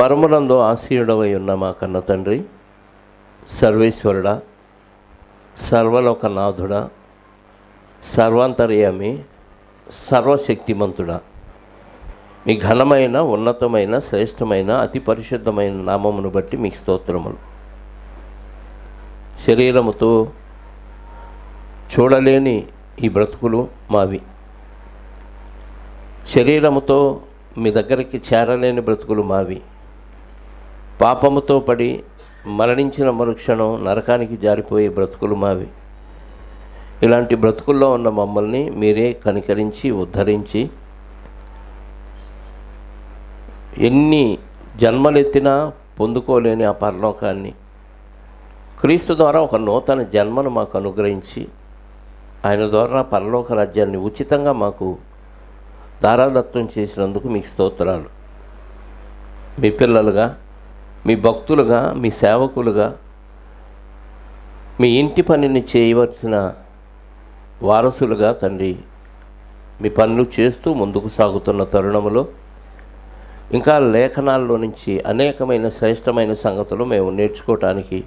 పరమునందు ఆసీనుడవై ఉన్న మా కన్న తండ్రి, సర్వేశ్వరుడా, సర్వలోకనాథుడా, సర్వాంతర్యామి, సర్వశక్తిమంతుడా, మీ ఘనమైన, ఉన్నతమైన, శ్రేష్టమైన, అతి పరిశుద్ధమైన నామమును బట్టి మీకు స్తోత్రములు. శరీరముతో చూడలేని ఈ బ్రతుకులు మావి, శరీరముతో మీ దగ్గరికి చేరలేని బ్రతుకులు మావి. పాపముతో పడి మరణించిన మరుక్షణం నరకానికి జారిపోయే బ్రతుకులు మావి. ఇలాంటి బ్రతుకుల్లో ఉన్న మమ్మల్ని మీరే కనికరించి ఉద్ధరించి, ఎన్ని జన్మలెత్తినా పొందుకోలేని ఆ పరలోకాన్ని క్రీస్తు ద్వారా ఒక నూతన జన్మను మాకు అనుగ్రహించి, ఆయన ద్వారా పరలోక రాజ్యాన్ని ఉచితంగా మాకు దారాదత్తం చేసినందుకు మీకు స్తోత్రాలు. మీ పిల్లలుగా, మీ భక్తులుగా, మీ సేవకులుగా, మీ ఇంటి పనిని చేయవలసిన వారసులుగా తండ్రి, మీ పనులు చేస్తూ ముందుకు సాగుతున్న తరుణంలో ఇంకా లేఖనాల్లో నుంచి అనేకమైన శ్రేష్టమైన సంగతులు మేము నేర్చుకోవటానికి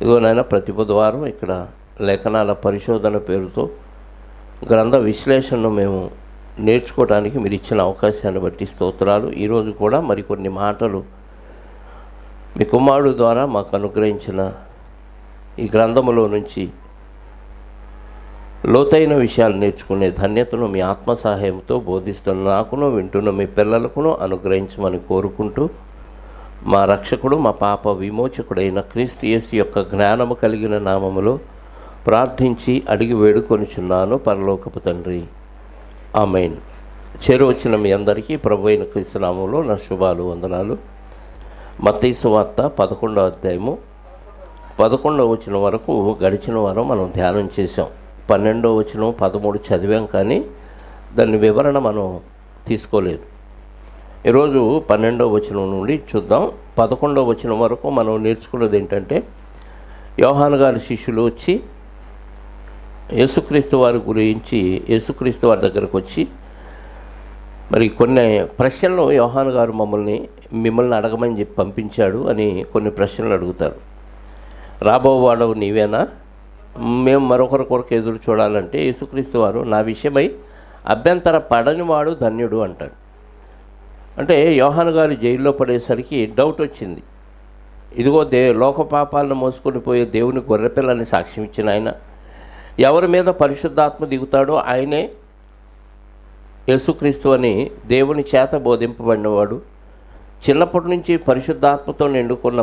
ఇదిగోనైనా ప్రతి బుధవారం ఇక్కడ లేఖనాల పరిశోధన పేరుతో గ్రంథ విశ్లేషణను మేము నేర్చుకోవడానికి మీరు ఇచ్చిన అవకాశాన్ని బట్టి స్తోత్రాలు. ఈరోజు కూడా మరికొన్ని మాటలు మీ కుమారుడు ద్వారా మాకు అనుగ్రహించిన ఈ గ్రంథములో నుంచి లోతైన విషయాలు నేర్చుకునే ధన్యతను మీ ఆత్మ సహాయంతో బోధిస్తున్న నాకును వింటున్న మీ పిల్లలకును అనుగ్రహించమని కోరుకుంటూ, మా రక్షకుడు, మా పాప విమోచకుడైన క్రీస్తు యేసు యొక్క జ్ఞానము కలిగిన నామములో ప్రార్థించి అడిగి వేడుకొనిచున్నాను పరలోకపు తండ్రి, ఆమేన్. చేరువచ్చిన మీ అందరికీ ప్రభు అయిన క్రీస్తు నామములో నా శుభాలు, వందనాలు. మత్తయి సువార్త 11వ అధ్యాయము 11వ వచనం వరకు గడిచిన వారం మనం ధ్యానం చేసాం. 12వ వచనం 13 చదివాం, కానీ దాని వివరణ మనం తీసుకోలేదు. ఈరోజు 12వ వచనం నుండి చూద్దాం. 11వ వచనం వరకు మనం నేర్చుకున్నది ఏంటంటే, యోహాను గారి శిష్యులు వచ్చి యేసుక్రీస్తు వారి గురించి యేసుక్రీస్తు వారి దగ్గరకు వచ్చి మరి కొన్ని ప్రశ్నలు యోహాను గారు మిమ్మల్ని అడగమని చెప్పి పంపించాడు అని కొన్ని ప్రశ్నలు అడుగుతారు. రాబోవాడవు నీవేనా, మేము మరొకరి కొరకు ఎదురు చూడాలంటే యేసుక్రీస్తు వారు నా విషయమై అభ్యంతర పడని వాడు ధన్యుడు అంటాడు. అంటే యోహాను గారు జైల్లో పడేసరికి డౌట్ వచ్చింది. ఇదిగో లోక పాపాలను మోసుకొని పోయే దేవుని గొర్రెపిల్లని సాక్ష్యం ఇచ్చిన ఆయన, ఎవరి మీద పరిశుద్ధాత్మ దిగుతాడో ఆయనే యేసుక్రీస్తు అని దేవుని చేత బోధింపబడినవాడు, చిన్నప్పటి నుంచి పరిశుద్ధాత్మతో నిండుకున్న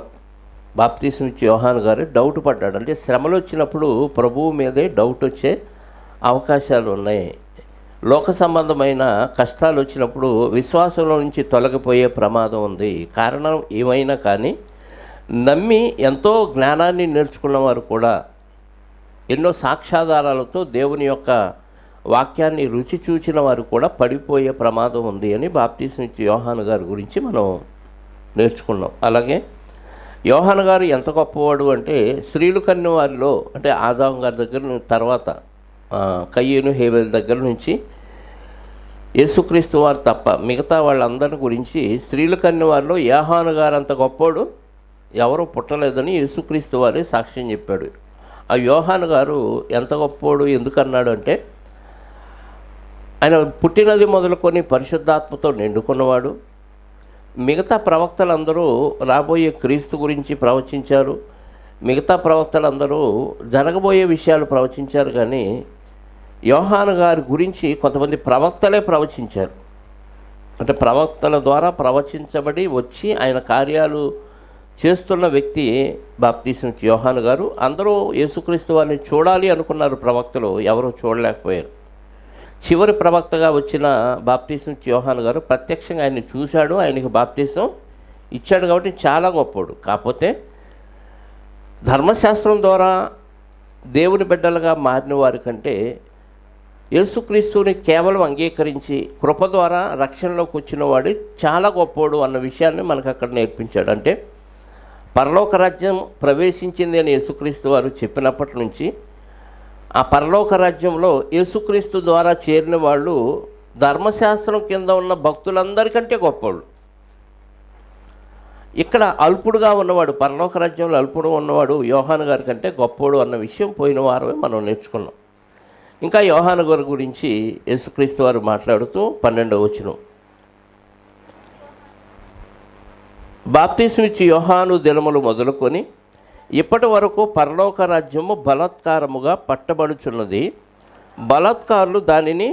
బాప్తీసం ఇచ్చి యోహాను గారు డౌట్ పడ్డాడు. అంటే శ్రమలు వచ్చినప్పుడు ప్రభువు మీదే డౌట్ వచ్చే అవకాశాలు ఉన్నాయి. లోక సంబంధమైన కష్టాలు వచ్చినప్పుడు విశ్వాసంలో నుంచి తొలగిపోయే ప్రమాదం ఉంది. కారణం ఏమైనా కానీ నమ్మి ఎంతో జ్ఞానాన్ని నేర్చుకున్న వారు కూడా ఎన్నో సాక్ష్యాధారాలతో దేవుని యొక్క వాక్యాన్ని రుచి చూచిన వారు కూడా పడిపోయే ప్రమాదం ఉంది అని బాప్తీసం ఇచ్చి యోహాను గారి గురించి మనం నేర్చుకున్నాం. అలాగే యోహాను గారు ఎంత గొప్పవాడు అంటే, స్త్రీలు కన్య వారిలో అంటే ఆదాం గారి దగ్గర తర్వాత కయ్యను హేబెల్ దగ్గర నుంచి యేసుక్రీస్తు వారు తప్ప మిగతా వాళ్ళందరి గురించి స్త్రీల కన్య వారిలో యోహాను గారు అంత గొప్పవాడు ఎవరూ పుట్టలేదని యేసుక్రీస్తు వారే సాక్ష్యం చెప్పాడు. ఆ యోహాను గారు ఎంత గొప్పవాడు ఎందుకన్నాడు అంటే, ఆయన పుట్టినది మొదలుకొని పరిశుద్ధాత్మతో నిండుకున్నవాడు. మిగతా ప్రవక్తలందరూ రాబోయే క్రీస్తు గురించి ప్రవచించారు, మిగతా ప్రవక్తలందరూ జరగబోయే విషయాలు ప్రవచించారు, కానీ యోహాను గారి గురించి కొంతమంది ప్రవక్తలే ప్రవచించారు. అంటే ప్రవక్తల ద్వారా ప్రవచించబడి వచ్చి ఆయన కార్యాలు చేస్తున్న వ్యక్తి బాప్తీసం యోహాను గారు. అందరూ యేసుక్రీస్తు వారిని చూడాలి అనుకున్నారు ప్రవక్తలు, ఎవరూ చూడలేకపోయారు. చివరి ప్రవక్తగా వచ్చిన బాప్తీసం యోహాను గారు ప్రత్యక్షంగా ఆయన్ని చూశాడు, ఆయనకి బాప్తీసం ఇచ్చాడు, కాబట్టి చాలా గొప్పవాడు. కాకపోతే ధర్మశాస్త్రం ద్వారా దేవుని బిడ్డలుగా మారిన వారి కంటే యేసుక్రీస్తుని కేవలం అంగీకరించి కృప ద్వారా రక్షణలోకి వచ్చిన వాడు చాలా గొప్పవాడు అన్న విషయాన్ని మనకు అక్కడ నేర్పించాడు. అంటే పరలోక రాజ్యం ప్రవేశించింది అని యేసుక్రీస్తు వారు చెప్పినప్పటి నుంచి ఆ పరలోక రాజ్యంలో యేసుక్రీస్తు ద్వారా చేరిన వాళ్ళు ధర్మశాస్త్రం కింద ఉన్న భక్తులందరికంటే గొప్పవాళ్ళు. ఇక్కడ అల్పుడుగా ఉన్నవాడు, పరలోక రాజ్యంలో అల్పుడు ఉన్నవాడు యోహాను గారి కంటే గొప్పోడు అన్న విషయం పోయిన వారమే మనం నేర్చుకున్నాం. ఇంకా యోహాను గారి గురించి యేసుక్రీస్తు వారు మాట్లాడుతూ 12వ వచనం, బాప్తిస్మం ఇచ్చి యోహాను దినములు మొదలుకొని ఇప్పటి వరకు పరలోక రాజ్యము బలాత్కారముగా పట్టబడుచున్నది, బలాత్కారులు దానిని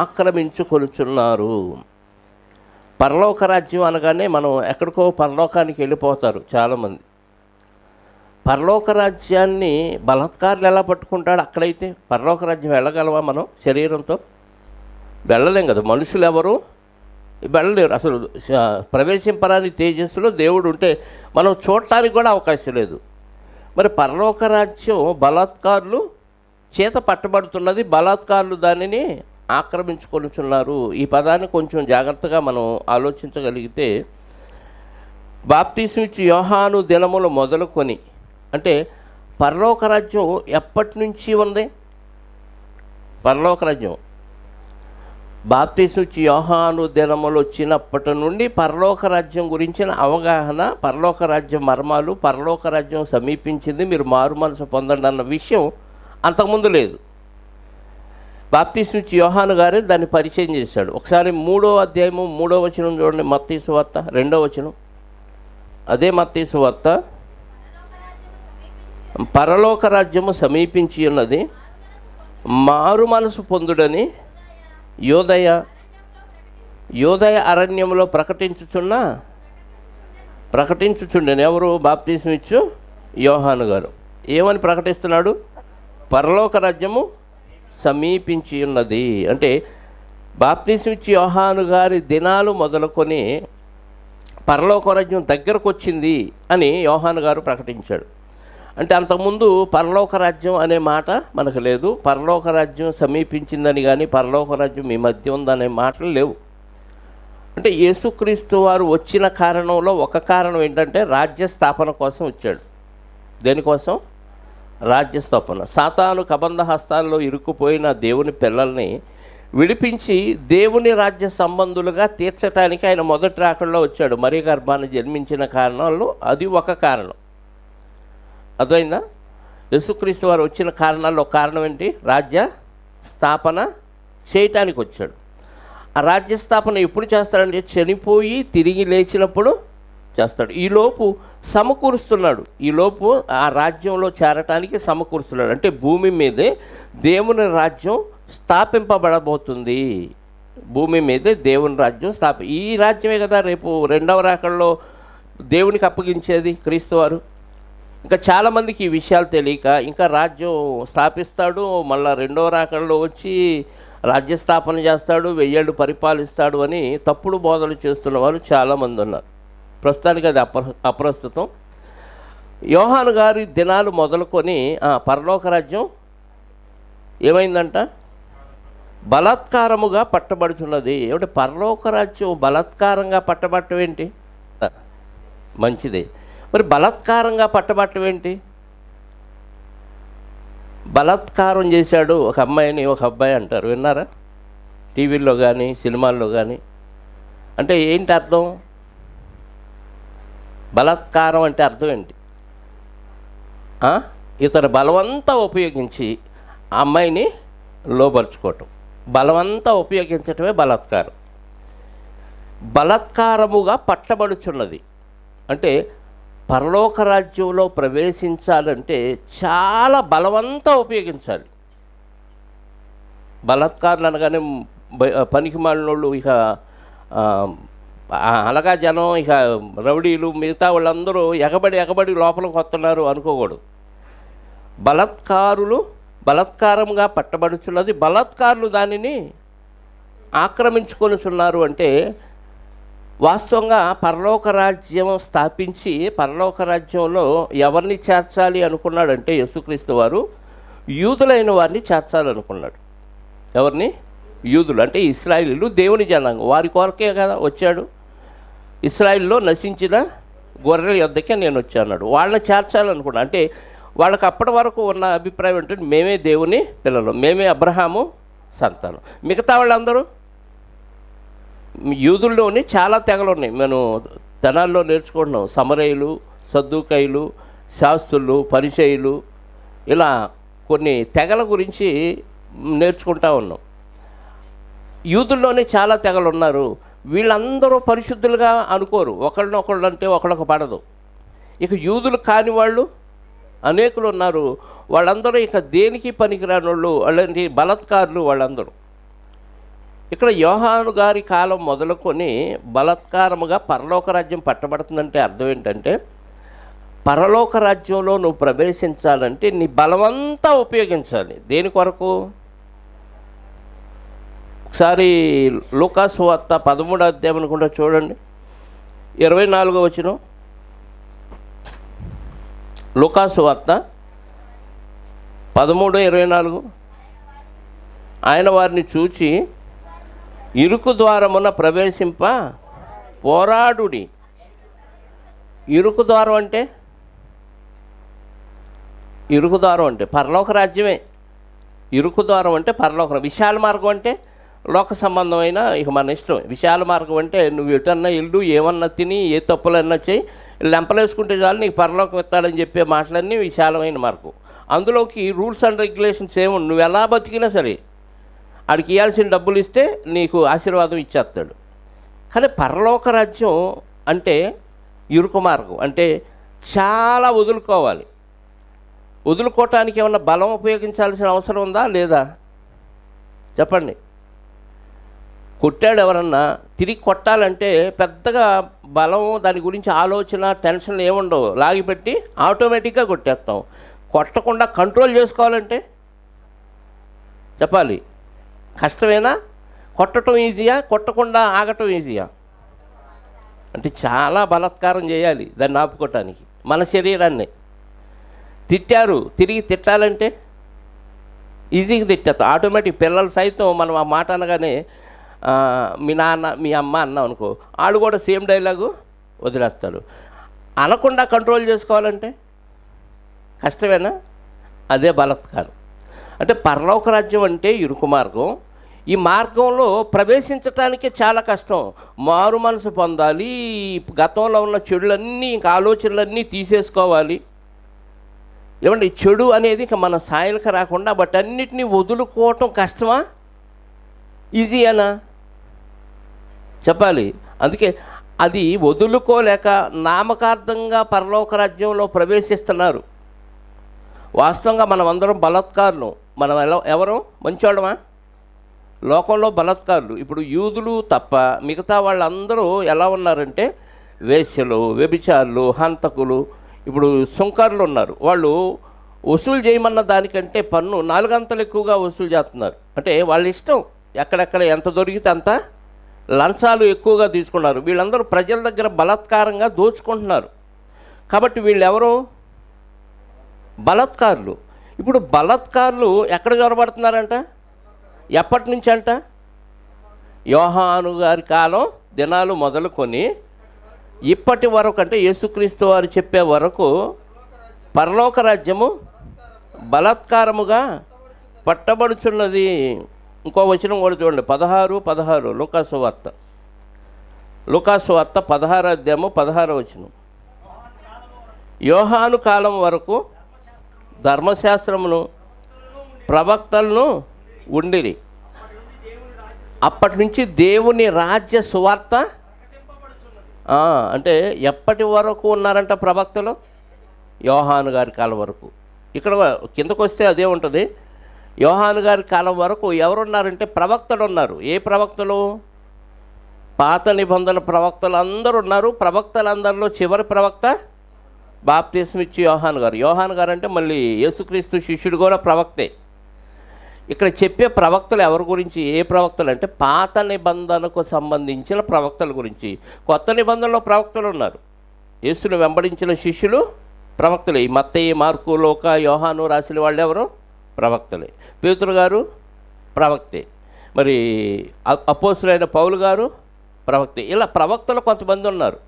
ఆక్రమించుకొనుచున్నారు. పరలోక రాజ్యం అనగానే మనం ఎక్కడికో పరలోకానికి వెళ్ళిపోతారు చాలామంది. పరలోక రాజ్యాన్ని బలాత్కారులు ఎలా పట్టుకుంటాడు? అక్కడైతే పరలోక రాజ్యం వెళ్ళగలవా మనం శరీరంతో? వెళ్ళలేం కదా. మనుషులు ఎవరు వెళ్ళలేరు. అసలు ప్రవేశింపరాని తేజస్సులో దేవుడు ఉంటే మనం చూడటానికి కూడా అవకాశం లేదు. మరి పరలోక రాజ్యం బలాత్కారులు చేత పట్టబడుతున్నది, బలాత్కారులు దానిని ఆక్రమించుకొనుచున్నారు. ఈ పదాన్ని కొంచెం జాగ్రత్తగా మనం ఆలోచించగలిగితే, బాప్తిస్మం ఇచ్చి యోహాను దినములు మొదలుకొని అంటే పరలోక రాజ్యం ఎప్పటి నుంచి ఉంది? పరలోక రాజ్యం బాప్తిస్మం ఇచ్చి యోహాను దినములు వచ్చినప్పటి నుండి పరలోక రాజ్యం గురించిన అవగాహన, పరలోక రాజ్యం మర్మాలు, పరలోక రాజ్యం సమీపించింది, మీరు మారు మనసు పొందండి అన్న విషయం అంతకుముందు లేదు. బాప్తిస్మం ఇచ్చి యోహాను గారే దాన్ని పరిచయం చేశాడు. ఒకసారి 3వ అధ్యాయము 3వ వచనం చూడండి. మత్తయి సువార్త 2వ వచనం. అదే మత్తయి సువార్త, పరలోక రాజ్యము సమీపించి ఉన్నది, మారు మనసు పొందుడని యోదయ అరణ్యంలో ప్రకటించుచుండెను. ఎవరు? బాప్తిస్మం ఇచ్చు యోహాను గారు. ఏమని ప్రకటిస్తున్నాడు? పరలోక రాజ్యము సమీపించి ఉన్నది అంటే బాప్తిస్మం ఇచ్చి యోహాను గారి దినాలు మొదలుకొని పరలోక రాజ్యం దగ్గరకు వచ్చింది అని యోహాను గారు ప్రకటించాడు. అంటే అంతకుముందు పరలోక రాజ్యం అనే మాట మనకు లేదు. పరలోక రాజ్యం సమీపించిందని కానీ పరలోక రాజ్యం మీ మధ్య ఉందనే మాటలు లేవు. అంటే యేసుక్రీస్తు వారు వచ్చిన కారణంలో ఒక కారణం ఏంటంటే రాజ్య స్థాపన కోసం వచ్చాడు. దేనికోసం? రాజ్య స్థాపన. సాతాను కబంధ హస్తాల్లో ఇరుక్కుపోయిన దేవుని పిల్లల్ని విడిపించి దేవుని రాజ్య సంబంధులుగా తీర్చడానికి ఆయన మొదటి రాకడలో వచ్చాడు. మరి గర్భాన్ని జన్మించిన కారణాలు అది ఒక కారణం. అదైందా? యేసుక్రీస్తు వారు వచ్చిన కారణాల్లో కారణం ఏంటి? రాజ్య స్థాపన చేయటానికి వచ్చాడు. ఆ రాజ్య స్థాపన ఎప్పుడు చేస్తాడంటే చనిపోయి తిరిగి లేచినప్పుడు చేస్తాడు. ఈలోపు సమకూరుస్తున్నాడు. ఈలోపు ఆ రాజ్యంలో చేరటానికి సమకూరుస్తున్నాడు. అంటే భూమి మీదే దేవుని రాజ్యం స్థాపింపబడబోతుంది. భూమి మీదే దేవుని రాజ్యం ఈ రాజ్యమే కదా రేపు 2వ రాకడలో దేవునికి అప్పగించేది క్రీస్తు వారు. ఇంకా చాలామందికి ఈ విషయాలు తెలియక ఇంకా రాజ్యం స్థాపిస్తాడు, మళ్ళీ 2వ రాకడలో వచ్చి రాజ్య స్థాపన చేస్తాడు, 1000 ఏళ్ళు పరిపాలిస్తాడు అని తప్పుడు బోధలు చేస్తున్న వాళ్ళు చాలామంది ఉన్నారు. ప్రస్తుతానికి అది అప్రస్తుతం. యోహాను గారి దినాలు మొదలుకొని పరలోక రాజ్యం ఏమైందంట? బలాత్కారముగా పట్టబడుతున్నది. ఏమిటి? పరలోక రాజ్యం బలాత్కారంగా పట్టబట్టం ఏంటి? మంచిదే. మరి బలాత్కారంగా పట్టబట్టం ఏంటి? బలాత్కారం చేశాడు ఒక అమ్మాయిని ఒక అబ్బాయి అంటారు, విన్నారా? టీవీల్లో కానీ సినిమాల్లో కానీ. అంటే ఏంటి అర్థం? బలాత్కారం అంటే అర్థం ఏంటి? ఇతర బలవంతా ఉపయోగించి ఆ అమ్మాయిని లోపరుచుకోవటం, బలవంతా ఉపయోగించటమే బలాత్కారం. బలాత్కారముగా పట్టబడుచున్నది అంటే పరలోక రాజ్యంలో ప్రవేశించాలంటే చాలా బలవంతా ఉపయోగించాలి. బలాత్కారులు అనగానే పనికి మాలినోళ్ళు, ఇక అలాగా జనం, ఇక రౌడీలు, మిగతా వాళ్ళందరూ ఎగబడి లోపలికి వస్తున్నారు అనుకోకూడదు. బలాత్కారంగా పట్టబడుచున్నది, బలాత్కారులు దానిని ఆక్రమించుకొనుచున్నారు. అంటే వాస్తవంగా పరలోక రాజ్యం స్థాపించి పరలోక రాజ్యంలో ఎవరిని చేర్చాలి అనుకున్నాడంటే యేసుక్రీస్తు వారు యూదులైన వారిని చేర్చాలనుకున్నాడు. ఎవరిని? యూదులు అంటే ఇశ్రాయేలీలు, దేవుని జనాంగం. వారి కొరకే కదా వచ్చాడు. ఇశ్రాయేల్లో నశించిన గొర్రెల యొద్దకే నేను వచ్చాను. వాళ్ళని చేర్చాలనుకున్నాడు. అంటే వాళ్ళకి అప్పటి వరకు ఉన్న అభిప్రాయం ఏంటంటే మేమే దేవుని పిల్లలు, మేమే అబ్రహాము సంతానం. మిగతా వాళ్ళందరూ యూదుల్లోని చాలా తెగలు ఉన్నాయి. మనం తెనాల్లో నేర్చుకుంటున్నాం. సమరయులు, సద్దూకయులు, శాస్త్రులు, పరిసయ్యులు, ఇలా కొన్ని తెగల గురించి నేర్చుకుంటా ఉన్నాం. యూదుల్లోనే చాలా తెగలు ఉన్నారు. వీళ్ళందరూ పరిశుద్ధులుగా అనుకోరు, ఒకళ్ళనొకళ్ళు అంటే ఒకళ్ళకు పడదు. ఇక యూదులు కాని వాళ్ళు అనేకులు ఉన్నారు. వాళ్ళందరూ ఇక దేనికి పనికిరాని వాళ్ళు, అలాంటి బలత్కారులు వాళ్ళందరూ. ఇక్కడ యోహాను గారి కాలం మొదలుకొని బలత్కారముగా పరలోక రాజ్యం పట్టబడుతుందంటే అర్థం ఏంటంటే, పరలోక రాజ్యంలో నువ్వు ప్రవేశించాలంటే నీ బలమంతా ఉపయోగించాలి. దేని కొరకు? ఒకసారి లూకాసు వార్త 13వ అధ్యాయం అనుకుంటా చూడండి, 24వ వచనం. లూకాసు వార్త 13:24. ఆయన వారిని చూచి ఇరుకు ద్వారమున ప్రవేశింప పోరాడుడి. ఇరుకు ద్వారం అంటే పరలోక రాజ్యమే. ఇరుకు ద్వారం అంటే పరలోక. విశాల మార్గం అంటే లోక సంబంధమైన, ఇక మన ఇష్టం. విశాల మార్గం అంటే నువ్వు ఎటన్నా ఇల్లు, ఏమన్నా తిని, ఏ తప్పులన్నా చేయి, లెంపలేసుకుంటే చాలు నీకు పరలోకం ఇస్తాడని చెప్పే మాటలన్నీ విశాలమైన మార్గం. అందులోకి రూల్స్ అండ్ రెగ్యులేషన్స్ ఏముండు. నువ్వు ఎలా బతికినా సరే ఆడికి ఇవ్వాల్సిన డబ్బులు ఇస్తే నీకు ఆశీర్వాదం ఇచ్చేస్తాడు. కానీ పరలోక రాజ్యం అంటే ఇరుకు మార్గం, అంటే చాలా వదులుకోవాలి. వదులుకోవటానికి ఏమన్నా బలం ఉపయోగించాల్సిన అవసరం ఉందా లేదా చెప్పండి? కొట్టాడు ఎవరన్నా, తిరిగి కొట్టాలంటే పెద్దగా బలం, దాని గురించి ఆలోచన, టెన్షన్లు ఏముండవు. లాగిపెట్టి ఆటోమేటిక్గా కొట్టేస్తాం. కొట్టకుండా కంట్రోల్ చేసుకోవాలంటే చెప్పాలి, కష్టమేనా? కొట్టడం ఈజీయా, కొట్టకుండా ఆగటం ఈజీయా? అంటే చాలా బలాత్కారం చేయాలి దాన్ని ఆపుకోవటానికి. మన శరీరాన్ని తిట్టారు, తిరిగి తిట్టాలంటే ఈజీగా తిట్టేస్తాం. ఆటోమేటిక్. పిల్లలు సైతం మనం ఆ మాట అనగానే మీ నాన్న, మీ అమ్మ అన్నాం అనుకో, వాళ్ళు కూడా సేమ్ డైలాగు వదిలేస్తారు. అనకుండా కంట్రోల్ చేసుకోవాలంటే కష్టమేనా? అదే బలాత్కారం. అంటే పరలోక రాజ్యం అంటే ఇరుకు మార్గం. ఈ మార్గంలో ప్రవేశించటానికే చాలా కష్టం. మారు మనసు పొందాలి, గతంలో ఉన్న చెడులన్నీ, ఇంకా ఆలోచనలన్నీ తీసేసుకోవాలి. ఏమండి, చెడు అనేది ఇక మన సాయలకు రాకుండా బట్ అన్నిటినీ వదులుకోవటం కష్టమా, ఈజీయేనా చెప్పాలి? అందుకే అది వదులుకోలేక నామకార్థంగా పరలోక రాజ్యంలో ప్రవేశిస్తున్నారు. వాస్తవంగా మనం అందరం బలాత్కారులు. మనం ఎవరు మంచోళ్ళమా? లోకంలో బలాత్కారులు. ఇప్పుడు యూదులు తప్ప మిగతా వాళ్ళందరూ ఎలా ఉన్నారంటే వేశ్యలు, వ్యభిచారులు, హంతకులు. ఇప్పుడు సుంకర్లు ఉన్నారు. వాళ్ళు వసూలు చేయమన్న దానికంటే పన్ను 4 అంతలు ఎక్కువగా వసూలు చేస్తున్నారు. అంటే వాళ్ళ ఇష్టం, ఎక్కడెక్కడ ఎంత దొరికితే అంత లంచాలు ఎక్కువగా తీసుకున్నారు. వీళ్ళందరూ ప్రజల దగ్గర బలాత్కారంగా దోచుకుంటున్నారు. కాబట్టి వీళ్ళు ఎవరు? బలాత్కారులు. ఇప్పుడు బలాత్కారులు ఎక్కడ జొరబడుతున్నారంట? ఎప్పటి నుంచి అంట? యోహాను గారి కాలం దినాలు మొదలుకొని ఇప్పటి వరకు, అంటే యేసుక్రీస్తు వారు చెప్పే వరకు పరలోక రాజ్యము బలాత్కారముగా పట్టబడుచున్నది. ఇంకో వచనం కూడా చూడండి, 16 లూకాసు వార్త 16వ అధ్యాయము 16వ వచనం. యోహాను కాలం వరకు ధర్మశాస్త్రమును ప్రవక్తలను ఉండిరి. అప్పటి నుంచి దేవుని రాజ్య సువార్త. అంటే ఎప్పటి వరకు ఉన్నారంట ప్రవక్తలు? యోహాను గారి కాలం వరకు. ఇక్కడ కిందకు వస్తే అదే ఉంటుంది. యోహాను గారి కాలం వరకు ఎవరున్నారంటే ప్రవక్తలు ఉన్నారు. ఏ ప్రవక్తలు? పాత నిబంధన ప్రవక్తలు అందరూ ఉన్నారు. ప్రవక్తలందరిలో చివరి ప్రవక్త బాప్తిస్మం ఇచ్చి యోహాను గారు. యోహాను గారు అంటే మళ్ళీ యేసుక్రీస్తు శిష్యుడు కూడా ప్రవక్తే. ఇక్కడ చెప్పే ప్రవక్తలు ఎవరి గురించి? ఏ ప్రవక్తలు అంటే పాత నిబంధనకు సంబంధించిన ప్రవక్తల గురించి. కొత్త నిబంధనలో ప్రవక్తలు ఉన్నారు. యేసును వెంబడించిన శిష్యులు ప్రవక్తలే. ఈ మత్తయి, మార్కు, లూకా, యోహాను రాసిన వాళ్ళు ఎవరు? ప్రవక్తలే. పేతురు గారు ప్రవక్తే. మరి అపోస్తులైన పౌలు గారు ప్రవక్తే. ఇలా ప్రవక్తలు కొంతమంది ఉన్నారు.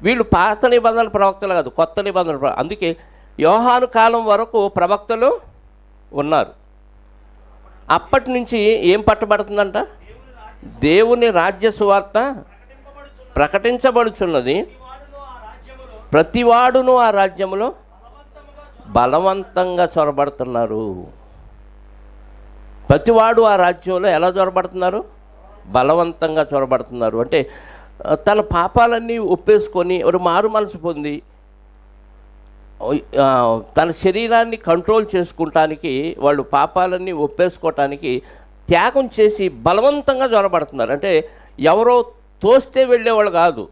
వీళ్ళు పాత నిబంధన ప్రవక్తలు కాదు, కొత్త నిబంధన. అందుకే యోహాను కాలం వరకు ప్రవక్తలు ఉన్నారు. అప్పటి నుంచి ఏం పట్టబడుతుందంట? దేవుని రాజ్య సువార్త ప్రకటించబడుచున్నది. ప్రతివాడును ఆ రాజ్యములో బలవంతంగా చొరబడుతున్నారు. ప్రతివాడు ఆ రాజ్యంలో ఎలా చొరబడుతున్నారు? బలవంతంగా చొరబడుతున్నారు. అంటే తన పాపాలన్నీ ఒప్పేసుకొని ఒక మారు మనసు పొంది తన శరీరాన్ని కంట్రోల్ చేసుకుంటానికి, వాళ్ళు పాపాలన్నీ ఒప్పేసుకోవటానికి త్యాగం చేసి బలవంతంగా చొరబడుతున్నారు. అంటే ఎవరో తోస్తే వెళ్ళేవాళ్ళు కాదు,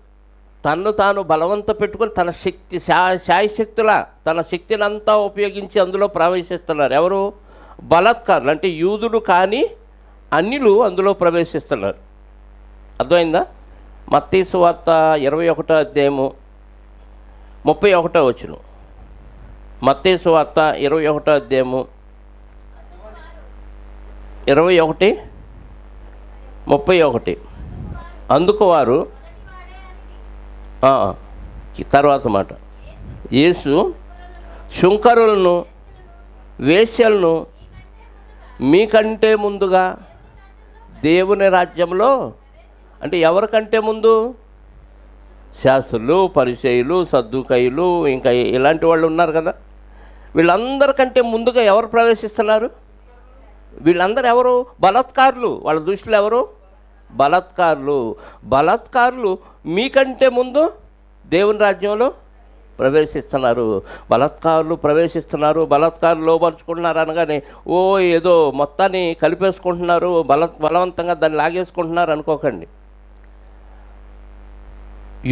తన్ను తాను బలవంత పెట్టుకొని తన శక్తి శాయశక్తుల తన శక్తిని అంతా ఉపయోగించి అందులో ప్రవేశిస్తున్నారు. ఎవరు? బలాత్కారులు. అంటే యూదులు కానీ అన్యులు అందులో ప్రవేశిస్తున్నారు. అర్థమైందా? మత్తయి సువార్త 21వ అధ్యాయము 31వ వచనం. మత్తయి సువార్త 21వ అధ్యాయము 21:31. అందుకు వారు తర్వాత మాట, యేసు శుంకరులను వేశ్యలను మీకంటే ముందుగా దేవుని రాజ్యంలో, అంటే ఎవరికంటే ముందు? శాస్త్రులు, పరిసయ్యులు, సద్దూకయ్యులు, ఇంకా ఇలాంటి వాళ్ళు ఉన్నారు కదా, వీళ్ళందరికంటే ముందుగా ఎవరు ప్రవేశిస్తున్నారు? వీళ్ళందరూ ఎవరు? బలాత్కారులు. వాళ్ళ దృష్టిలో ఎవరు? బలాత్కారులు. బలాత్కారులు మీకంటే ముందు దేవుని రాజ్యంలో ప్రవేశిస్తున్నారు. బలాత్కారులు ప్రవేశిస్తున్నారు, బలాత్కారులు లోపరుచుకుంటున్నారు అనగానే ఓ ఏదో మొత్తాన్ని కలిపేసుకుంటున్నారు, బలవంతంగా దాన్ని లాగేసుకుంటున్నారు అనుకోకండి.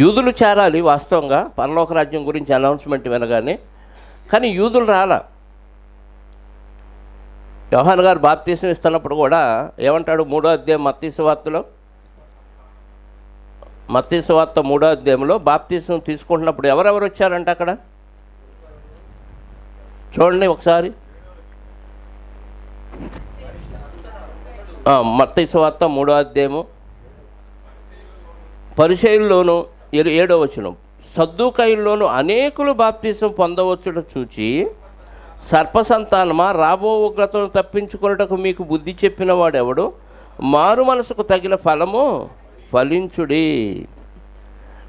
యూదులు చేరాలి వాస్తవంగా పరలోక రాజ్యం గురించి అనౌన్స్మెంట్ వినగానే, కానీ యూదులు రాలా. యోహాను గారు బాప్తీసం ఇస్తున్నప్పుడు కూడా ఏమంటాడు? 3వ అధ్యాయం మత్తయి సువార్తలో, మత్తయి సువార్త 3వ అధ్యాయంలో బాప్తీసం తీసుకుంటున్నప్పుడు ఎవరెవరు వచ్చారంట అక్కడ? చూడండి ఒకసారి. మత్తయి సువార్త 3వ అధ్యాయము పరిసయ్యుల్లోను 7వ వచనం, సద్దూకయ్యుల్లోను అనేకులు బాప్తీసం పొందవచ్చుట చూచి, సర్పసంతానమా, రాబో ఉగ్రతను తప్పించుకొనుటకు మీకు బుద్ధి చెప్పిన వాడెవడు? మారు మనసుకు తగిన ఫలము ఫలించుడి.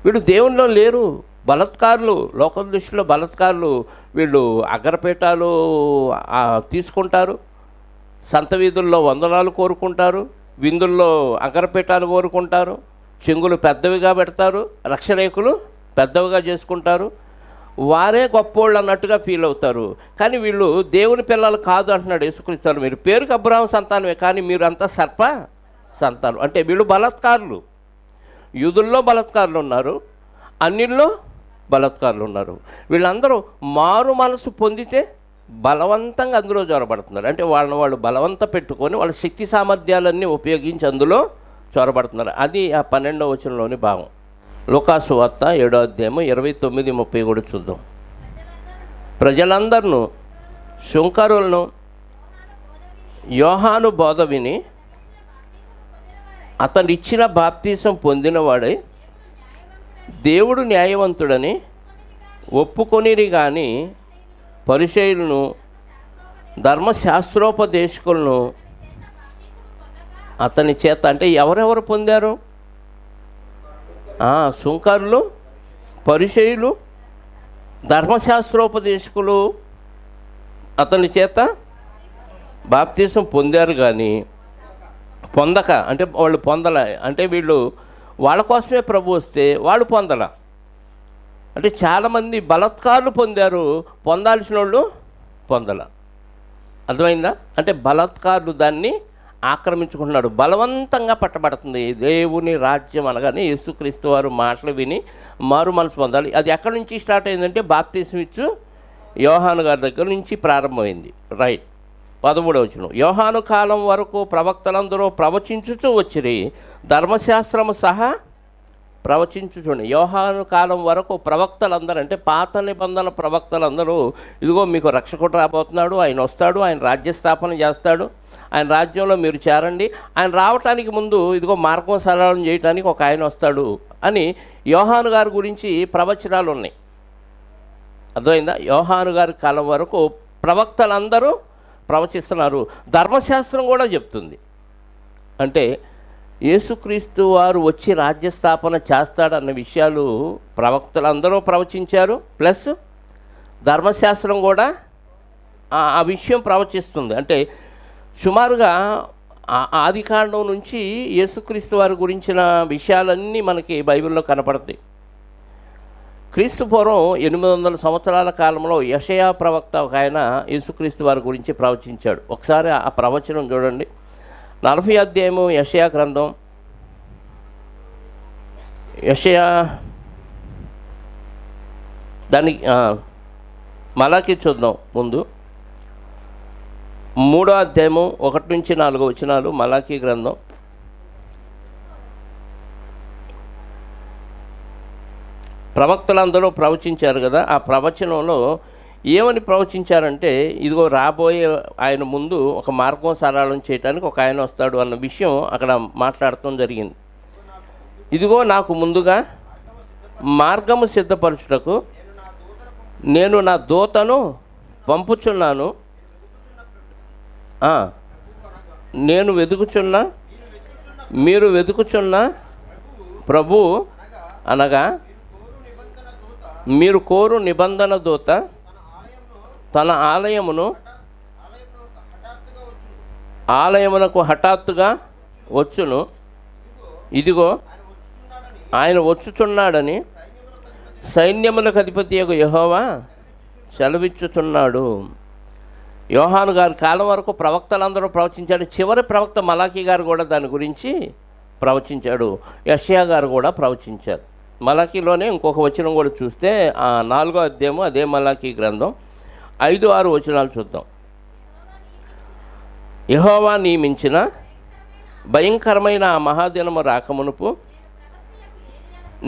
వీళ్ళు దేవునిలో లేరు, బలాత్కారులు. లోకం దృష్టిలో బలాత్కారులు. వీళ్ళు అగ్రపీఠాలు తీసుకుంటారు, సంత వీధుల్లో వందనాలు కోరుకుంటారు, విందుల్లో అగ్రపీఠాలు కోరుకుంటారు, చెంగులు పెద్దవిగా పెడతారు, రక్షరేకులు పెద్దవిగా చేసుకుంటారు, వారే గొప్పోళ్ళు అన్నట్టుగా ఫీల్ అవుతారు. కానీ వీళ్ళు దేవుని పిల్లలు కాదు అంటున్నాడు యేసుక్రీస్తు. మీరు పేరుకి అబ్రహాము సంతానమే, కానీ మీరు అంతా సర్ప సంతానం. అంటే వీళ్ళు బలాత్కారులు. యూదుల్లో బలాత్కారులు ఉన్నారు, అన్నిల్లో బలాత్కారులు ఉన్నారు. వీళ్ళందరూ మారు మనసు పొందితే బలవంతంగా అందులో చొరబడుతున్నారు. అంటే వాళ్ళు బలవంత పెట్టుకొని వాళ్ళ శక్తి సామర్థ్యాలన్నీ ఉపయోగించి అందులో చొరబడుతున్నారు. అది ఆ 12వ వచనంలోని భాగం. లూకాసు వార్త 7వ అధ్యాయము 29-30 కూడా చూద్దాం. ప్రజలందరూ శుంకరులను యోహాను బోధ విని అతను ఇచ్చిన బాప్తీసం పొందినవాడై దేవుడు న్యాయవంతుడని ఒప్పుకొనిరి. కానీ పరిసయ్యులను ధర్మశాస్త్రోపదేశకులను అతని చేత, అంటే ఎవరెవరు పొందారు? శుంకరులు, పరిసయ్యులు, ధర్మశాస్త్రోపదేశకులు అతని చేత బాప్తీసం పొందారు. కానీ పొందక, అంటే వాళ్ళు పొందల, అంటే వీళ్ళు వాళ్ళ కోసమే ప్రభు వస్తే వాళ్ళు పొందల. అంటే చాలామంది బలాత్కారులు పొందారు, పొందాల్సిన వాళ్ళు పొందల. అర్థమైందా? అంటే బలాత్కారులు దాన్ని ఆక్రమించుకుంటున్నాడు, బలవంతంగా పట్టబడుతుంది. దేవుని రాజ్యం అనగానే యేసుక్రీస్తు వారు మాటలు విని మారు మనసు పొందాలి. అది ఎక్కడి నుంచి స్టార్ట్ అయిందంటే బాప్తీసం ఇచ్చు యోహాను గారి దగ్గర నుంచి ప్రారంభమైంది. రైట్. 13వ వచనం, యోహాను కాలం వరకు ప్రవక్తలందరూ ప్రవచించుచూ వచ్చిరి, ధర్మశాస్త్రము సహా ప్రవచించుచుండి. యోహాను కాలం వరకు ప్రవక్తలందరూ, అంటే పాత నిబంధన ప్రవక్తలందరూ, ఇదిగో మీకు రక్షకుడు రాబోతున్నాడు, ఆయన వస్తాడు, ఆయన రాజ్యస్థాపన చేస్తాడు, ఆయన రాజ్యంలో మీరు చేరండి, ఆయన రావటానికి ముందు ఇదిగో మార్గం సరళం చేయడానికి ఒక ఆయన వస్తాడు అని యోహాను గారి గురించి ప్రవచనాలు ఉన్నాయి. అర్థమైందా? యోహాను గారి కాలం వరకు ప్రవక్తలందరూ ప్రవచిస్తున్నారు. ధర్మశాస్త్రం కూడా చెప్తుంది. అంటే యేసుక్రీస్తు వారు వచ్చి రాజ్యస్థాపన చేస్తాడన్న విషయాలు ప్రవక్తలందరూ ప్రవచించారు. ప్లస్ ధర్మశాస్త్రం కూడా ఆ విషయం ప్రవచిస్తుంది. అంటే సుమారుగా ఆదికాండం నుంచి యేసుక్రీస్తు వారి గురించిన విషయాలన్నీ మనకి బైబిల్లో కనపడతాయి. క్రీస్తు పూర్వం 800 సంవత్సరాల కాలంలో యెషయా ప్రవక్త ఒక ఆయన యేసుక్రీస్తు వారి గురించి ప్రవచించాడు. ఒకసారి ఆ ప్రవచనం చూడండి. 40వ అధ్యాయము యెషయా గ్రంథం. యెషయా దానికి మలాకి చూద్దాం. ముందు 3వ అధ్యాయము 1 నుంచి 4 వచనాలు మలాకి గ్రంథం. ప్రవక్తలందరూ ప్రవచించారు కదా. ఆ ప్రవచనంలో ఏమని ప్రవచించారంటే, ఇదిగో రాబోయే ఆయన ముందు ఒక మార్గం సరళం చేయడానికి ఒక ఆయన వస్తాడు అన్న విషయం అక్కడ మాట్లాడటం జరిగింది. ఇదిగో నాకు ముందుగా మార్గము సిద్ధపరచుటకు నేను నా దూతను పంపుచున్నాను. నేను వెతుకుచున్న, మీరు వెతుకుచున్న ప్రభు అనగా మీరు కోరు నిబంధన దూత తన ఆలయమునకు హఠాత్తుగా వచ్చును. ఇదిగో ఆయన వచ్చుచున్నాడని సైన్యములకు అధిపతియగు యెహోవా సెలవిచ్చుచున్నాడు. యోహాను గారి కాలం వరకు ప్రవక్తలందరూ ప్రవచించాడు. చివరి ప్రవక్త మలాకి గారు కూడా దాని గురించి ప్రవచించాడు. యెషయా గారు కూడా ప్రవచించారు. మలాకీలోనే ఇంకొక వచనం కూడా చూస్తే 4వ అధ్యాయము అదే మలాకీ గ్రంథం 5-6 వచనాలు చూద్దాం. యెహోవా నియమించిన భయంకరమైన ఆ మహాదినము రాకమునుపు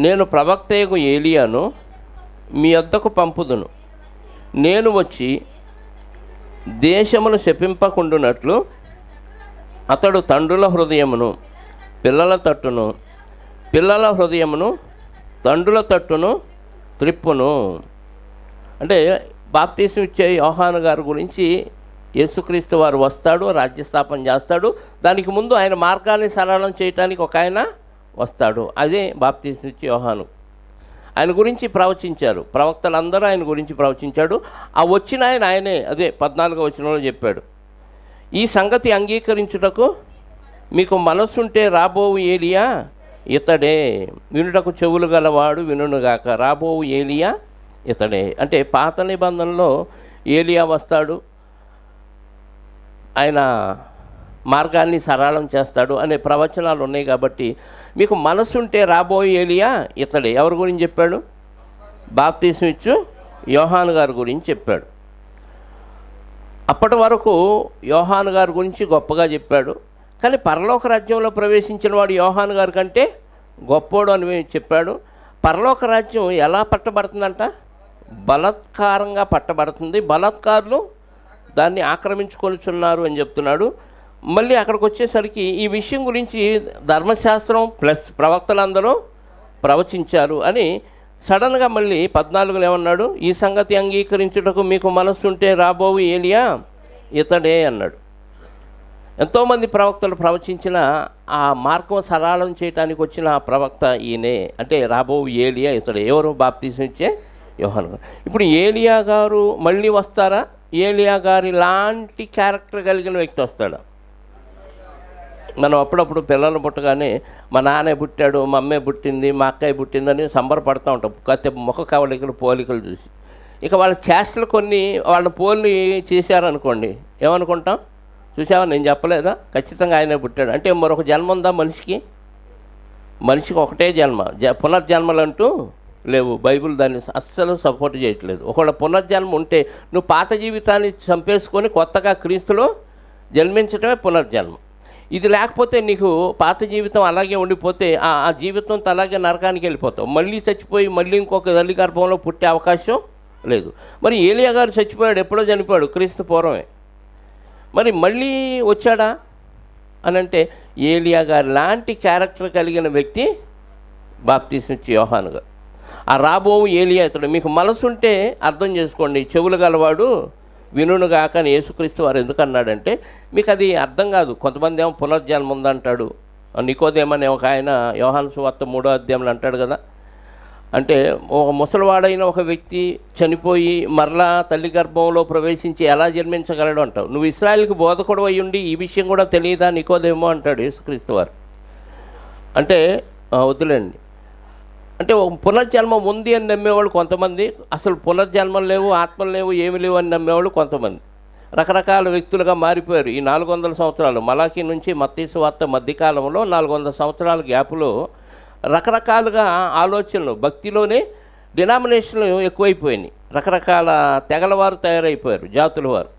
నేను ప్రవక్తయగు ఏలియాను మీ వద్దకు పంపుదును. నేను వచ్చి దేశమును శపింపకుండునట్లు అతడు తండ్రుల హృదయమును పిల్లల తట్టును, పిల్లల హృదయమును తండ్రుల తట్టును త్రిప్పును. అంటే బాప్తీసం ఇచ్చే యోహాను గారి గురించి యేసుక్రీస్తు వారు వస్తాడు, రాజ్యస్థాపన చేస్తాడు. దానికి ముందు ఆయన మార్గాన్ని సరళం చేయడానికి ఒక ఆయన వస్తాడు. అదే బాప్తీసం ఇచ్చే యోహాను. ఆయన గురించి ప్రవచించారు. ప్రవక్తలందరూ ఆయన గురించి ప్రవచించాడు. ఆ వచ్చిన ఆయనే. అదే 14వ వచనంలో చెప్పాడు, ఈ సంగతి అంగీకరించుటకు మీకు మనస్సుంటే రాబోవు ఏలియా ఇతడే, వినుటకు చెవులు గలవాడు వినుగాక. రాబోవు ఏలియా ఇతడే అంటే పాత నిబంధనలో ఏలియా వస్తాడు, ఆయన మార్గాన్ని సరళం చేస్తాడు అనే ప్రవచనాలు ఉన్నాయి. కాబట్టి మీకు మనసుంటే రాబోయే ఏలియా ఇతడే. ఎవరి గురించి చెప్పాడు? బాప్తీసం ఇచ్చు యోహాను గారి గురించి చెప్పాడు. అప్పటి వరకు యోహాను గారి గురించి గొప్పగా చెప్పాడు. కానీ పరలోక రాజ్యంలో ప్రవేశించిన వాడు యోహాను గారి కంటే గొప్పోడు అని చెప్పాడు. పరలోక రాజ్యం ఎలా పట్టబడుతుందంట? బలాత్కారంగా పట్టబడుతుంది. బలాత్కారులు దాన్ని ఆక్రమించుకొనిచున్నారు అని చెప్తున్నాడు. మళ్ళీ అక్కడికి వచ్చేసరికి ఈ విషయం గురించి ధర్మశాస్త్రం ప్లస్ ప్రవక్తలందరూ ప్రవచించారు అని సడన్గా మళ్ళీ 14లో ఏమన్నాడు? ఈ సంగతి అంగీకరించుటకు మీకు మనస్సుంటే రాబోవు ఏలియా ఇతడే అన్నాడు. ఎంతోమంది ప్రవక్తలు ప్రవచించిన ఆ మార్గం సరళం చేయడానికి వచ్చిన ఆ ప్రవక్త ఈయనే. అంటే రాబోవు ఏలియా ఇతడే. ఎవరు? బాప్తీసం ఇచ్చే యోహాను. ఇప్పుడు ఏలియా గారు మళ్ళీ వస్తారా? ఏలియా గారి లాంటి క్యారెక్టర్ కలిగిన వ్యక్తి వస్తాడా? మనం అప్పుడప్పుడు పిల్లలు పుట్టగానే మా నాన్నే పుట్టాడు, మా అమ్మే పుట్టింది, మా అక్కయ్య పుట్టిందని సంబరపడుతూ ఉంటాం. కాకపోతే ముఖ కవళికలు పోలికలు చూసి. ఇక వాళ్ళ చేష్టలు కొన్ని వాళ్ళ పోలి చేశారనుకోండి, ఏమనుకుంటాం? చూసావా, నేను చెప్పలేదా? ఖచ్చితంగా ఆయనే పుట్టాడు అంటే మరొక జన్మ ఉందా మనిషికి? మనిషికి ఒకటే జన్మ. పునర్జన్మలు అంటూ లేవు. బైబిల్ దాన్ని అస్సలు సపోర్ట్ చేయట్లేదు. ఒకవేళ పునర్జన్మ ఉంటే నువ్వు పాత జీవితాన్ని చంపేసుకొని కొత్తగా క్రీస్తులో జన్మించడమే పునర్జన్మ. ఇది లేకపోతే నీకు పాత జీవితం అలాగే ఉండిపోతే ఆ జీవితంతో అలాగే నరకానికి వెళ్ళిపోతావు. మళ్ళీ చచ్చిపోయి మళ్ళీ ఇంకొక తల్లి గర్భంలో పుట్టే అవకాశం లేదు. మరి ఏలియా గారు చచ్చిపోయాడు, ఎప్పుడో చనిపోయాడు, క్రీస్తు పూర్వమే. మరి మళ్ళీ వచ్చాడా అని అంటే ఏలియా గారు లాంటి క్యారెక్టర్ కలిగిన వ్యక్తి బాప్తీసం ఇచ్చే యోహాను గారు. ఆ రాబోవు ఏలియా ఇతడు. మీకు మనసుంటే అర్థం చేసుకోండి. చెవులు గలవాడు వినుగాక అని యేసుక్రీస్తు వారు ఎందుకు అన్నాడంటే మీకు అది అర్థం కాదు. కొంతమంది ఏమో పునర్జన్మ ఉందంటాడు, నికోదేమని ఒక ఆయన యోహాను సువార్త 3వ అధ్యాయంలో అంటాడు కదా, అంటే ఒక ముసలివాడైన ఒక వ్యక్తి చనిపోయి మరలా తల్లి గర్భంలో ప్రవేశించి ఎలా జన్మించగలడు అంటావు. నువ్వు ఇశ్రాయేలుకి బోధకుడు అయి ఉండి ఈ విషయం కూడా తెలియదా నికోదేమో అంటాడు యేసుక్రీస్తు వారు. అంటే వద్దులేండి, అంటే ఒక పునర్జన్మం ఉంది అని నమ్మేవాళ్ళు కొంతమంది, అసలు పునర్జన్మం లేవు, ఆత్మలు లేవు, ఏమి లేవు అని నమ్మేవాళ్ళు కొంతమంది. రకరకాల వ్యక్తులుగా మారిపోయారు ఈ 400 సంవత్సరాలు. మలాకీ నుంచి మత్తయి సువార్త మధ్యకాలంలో 400 సంవత్సరాల గ్యాపులో రకరకాలుగా ఆలోచనలు, భక్తిలోనే డినామినేషన్లు ఎక్కువైపోయినాయి. రకరకాల తెగల వారు తయారైపోయారు, జాతుల వారు.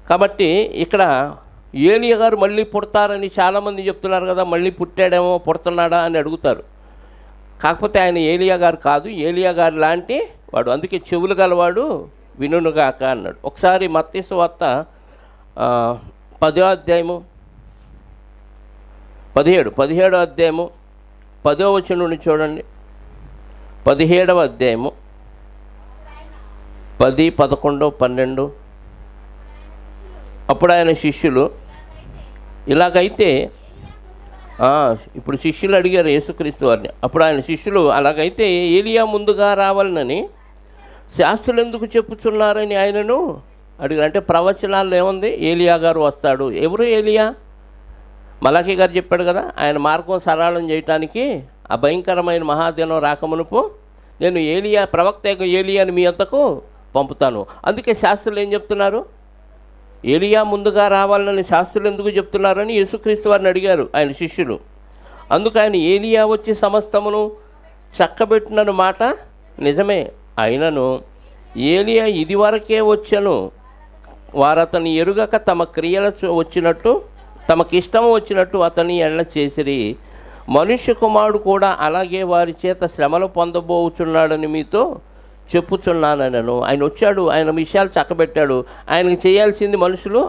కాబట్టి ఇక్కడ ఏలియా గారు మళ్ళీ పుడతారని చాలామంది చెప్తున్నారు కదా, మళ్ళీ పుట్టాడేమో, పుడుతున్నాడా అని అడుగుతారు. కాకపోతే ఆయన ఏలియా గారు కాదు, ఏలియా గారు లాంటి వాడు, అందుకే చెవులు గలవాడు వినుగాక అన్నాడు. ఒకసారి మత్తయి సువార్త 10వ అధ్యాయము 17వ అధ్యాయము 10వ వచనం నుండి చూడండి. 17వ అధ్యాయము 10, 11, 12. అప్పుడు ఆయన శిష్యులు ఇలాగైతే, ఇప్పుడు శిష్యులు అడిగారు యేసుక్రీస్తు వారిని. అప్పుడు ఆయన శిష్యులు అలాగైతే ఏలియా ముందుగా రావాలని శాస్త్రులు ఎందుకు చెప్పుచున్నారని ఆయనను అడిగారు. అంటే ప్రవచనాల్లో ఏముంది, ఏలియా గారు వస్తాడు. ఎవరు ఏలియా? మలాకీ గారు చెప్పాడు కదా, ఆయన మార్గం సరళం చేయటానికి ఆ భయంకరమైన మహాదినం రాకమునుపు నేను ఏలియా, ప్రవక్త ఏలియాని మీ అంతకు పంపుతాను. అందుకే శాస్త్రులు ఏం చెప్తున్నారు, ఏలియా ముందుగా రావాలని శాస్త్రులు ఎందుకు చెప్తున్నారని యేసుక్రీస్తు వారిని అడిగారు ఆయన శిష్యులు. అందుకు ఆయన ఏలియా వచ్చి సమస్తమును చక్కబెట్టినను మాట నిజమే, అయినను ఏలియా ఇదివరకే వచ్చను, వారు అతని ఎరుగక తమ క్రియల వచ్చినట్టు, తమకిష్టం వచ్చినట్టు అతని ఎళ్ళ చేసిరి. మనుష్య కుమారుడు కూడా అలాగే వారి చేత శ్రమలు పొందబోచున్నాడని మీతో చెప్పుచున్నానను. ఆయన వచ్చాడు, ఆయన విషయాలు చక్కబెట్టాడు, ఆయనకు చేయాల్సింది మనుషులు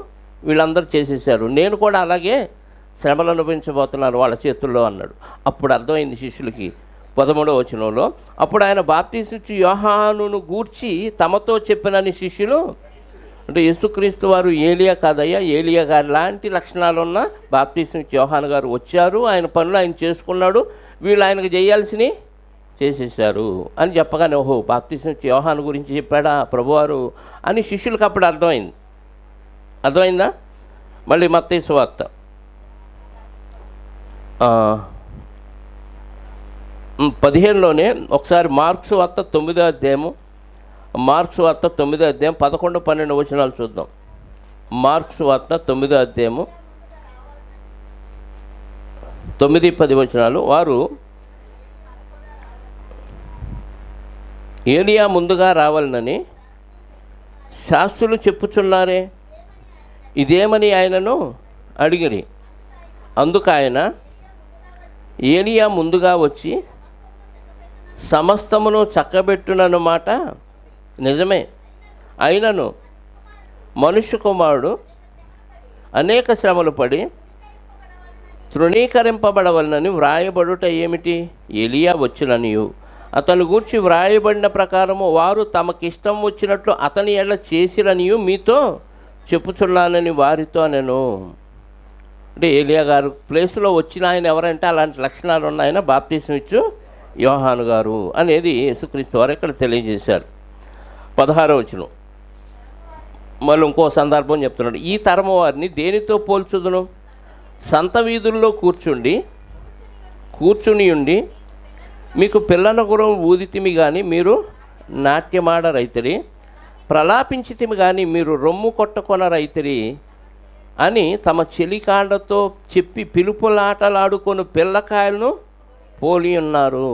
వీళ్ళందరూ చేసేసారు, నేను కూడా అలాగే శ్రమలు అనుభవించబోతున్నాను వాళ్ళ చేతుల్లో అన్నాడు. అప్పుడు అర్థమైంది శిష్యులకి 13వ వచనంలో, అప్పుడు ఆయన బాప్తీసునిచ్చు యోహానును గూర్చి తమతో చెప్పినని శిష్యులు, అంటే యేసుక్రీస్తు వారు ఏలియా కాదయ్యా, ఏలియా గారి లాంటి లక్షణాలున్న బాప్తీసునిచ్చు యోహాను గారు వచ్చారు, ఆయన పనులు ఆయన చేసుకున్నాడు, వీళ్ళు ఆయనకు చేయాల్సినవి చేసేసారు అని చెప్పగానే, ఓహో బాప్తీసునిచ్చు యోహాను గురించి చెప్పాడా ప్రభువారు అని శిష్యులకు అప్పుడు అర్థమైంది. అర్థమైందా? మళ్ళీ మత్తయి సువార్త 15లోనే ఒకసారి మార్క్స్ వార్త 9వ అధ్యాయము, మార్క్స్ వార్త 9వ అధ్యాయం 11, 12 వచనాలు చూద్దాం. మార్క్స్ వార్త 9వ అధ్యాయము 9, 10 వచనాలు. వారు ఏలియా ముందుగా రావాలని శాస్త్రులు చెప్పుచున్నారే, ఇదేమని ఆయనను అడిగిరి. అందుకు ఆయన, ఏలియా ముందుగా వచ్చి సమస్తమును చక్కబెట్టునన్నమాట నిజమే, అయినను మనుష్య కుమారుడు అనేక శ్రమలు పడి తృణీకరింపబడవలనని వ్రాయబడుట ఏమిటి? ఏలియా వచ్చిననియు అతని గూర్చి వ్రాయబడిన ప్రకారము వారు తమకిష్టం వచ్చినట్లు అతని ఎడల చేసిరనియు మీతో చెప్పుచున్నానని వారితో నేను. అంటే ఏలియా గారు ప్లేస్లో వచ్చిన ఆయన ఎవరంటే అలాంటి లక్షణాలు ఉన్న ఆయన బాప్తీసమిచ్చు యోహాను గారు అనేది యేసుక్రీస్తు వారు ఇక్కడ తెలియజేశారు. 16వ వచనం మళ్ళీ ఇంకో సందర్భం చెప్తున్నాడు. ఈ తరము వారిని దేనితో పోల్చుదును? సంత వీధుల్లో కూర్చుని ఉండి మీకు పిల్లల గురం ఊదితిమి కానీ మీరు నాట్యమాడ రైతరి, ప్రలాపించితిమి కానీ మీరు రొమ్ము కొట్టుకొన రైతరి అని తమ చెలికాండతో చెప్పి పిలుపులాటలాడుకొని పిల్లకాయలను పోలి ఉన్నారు.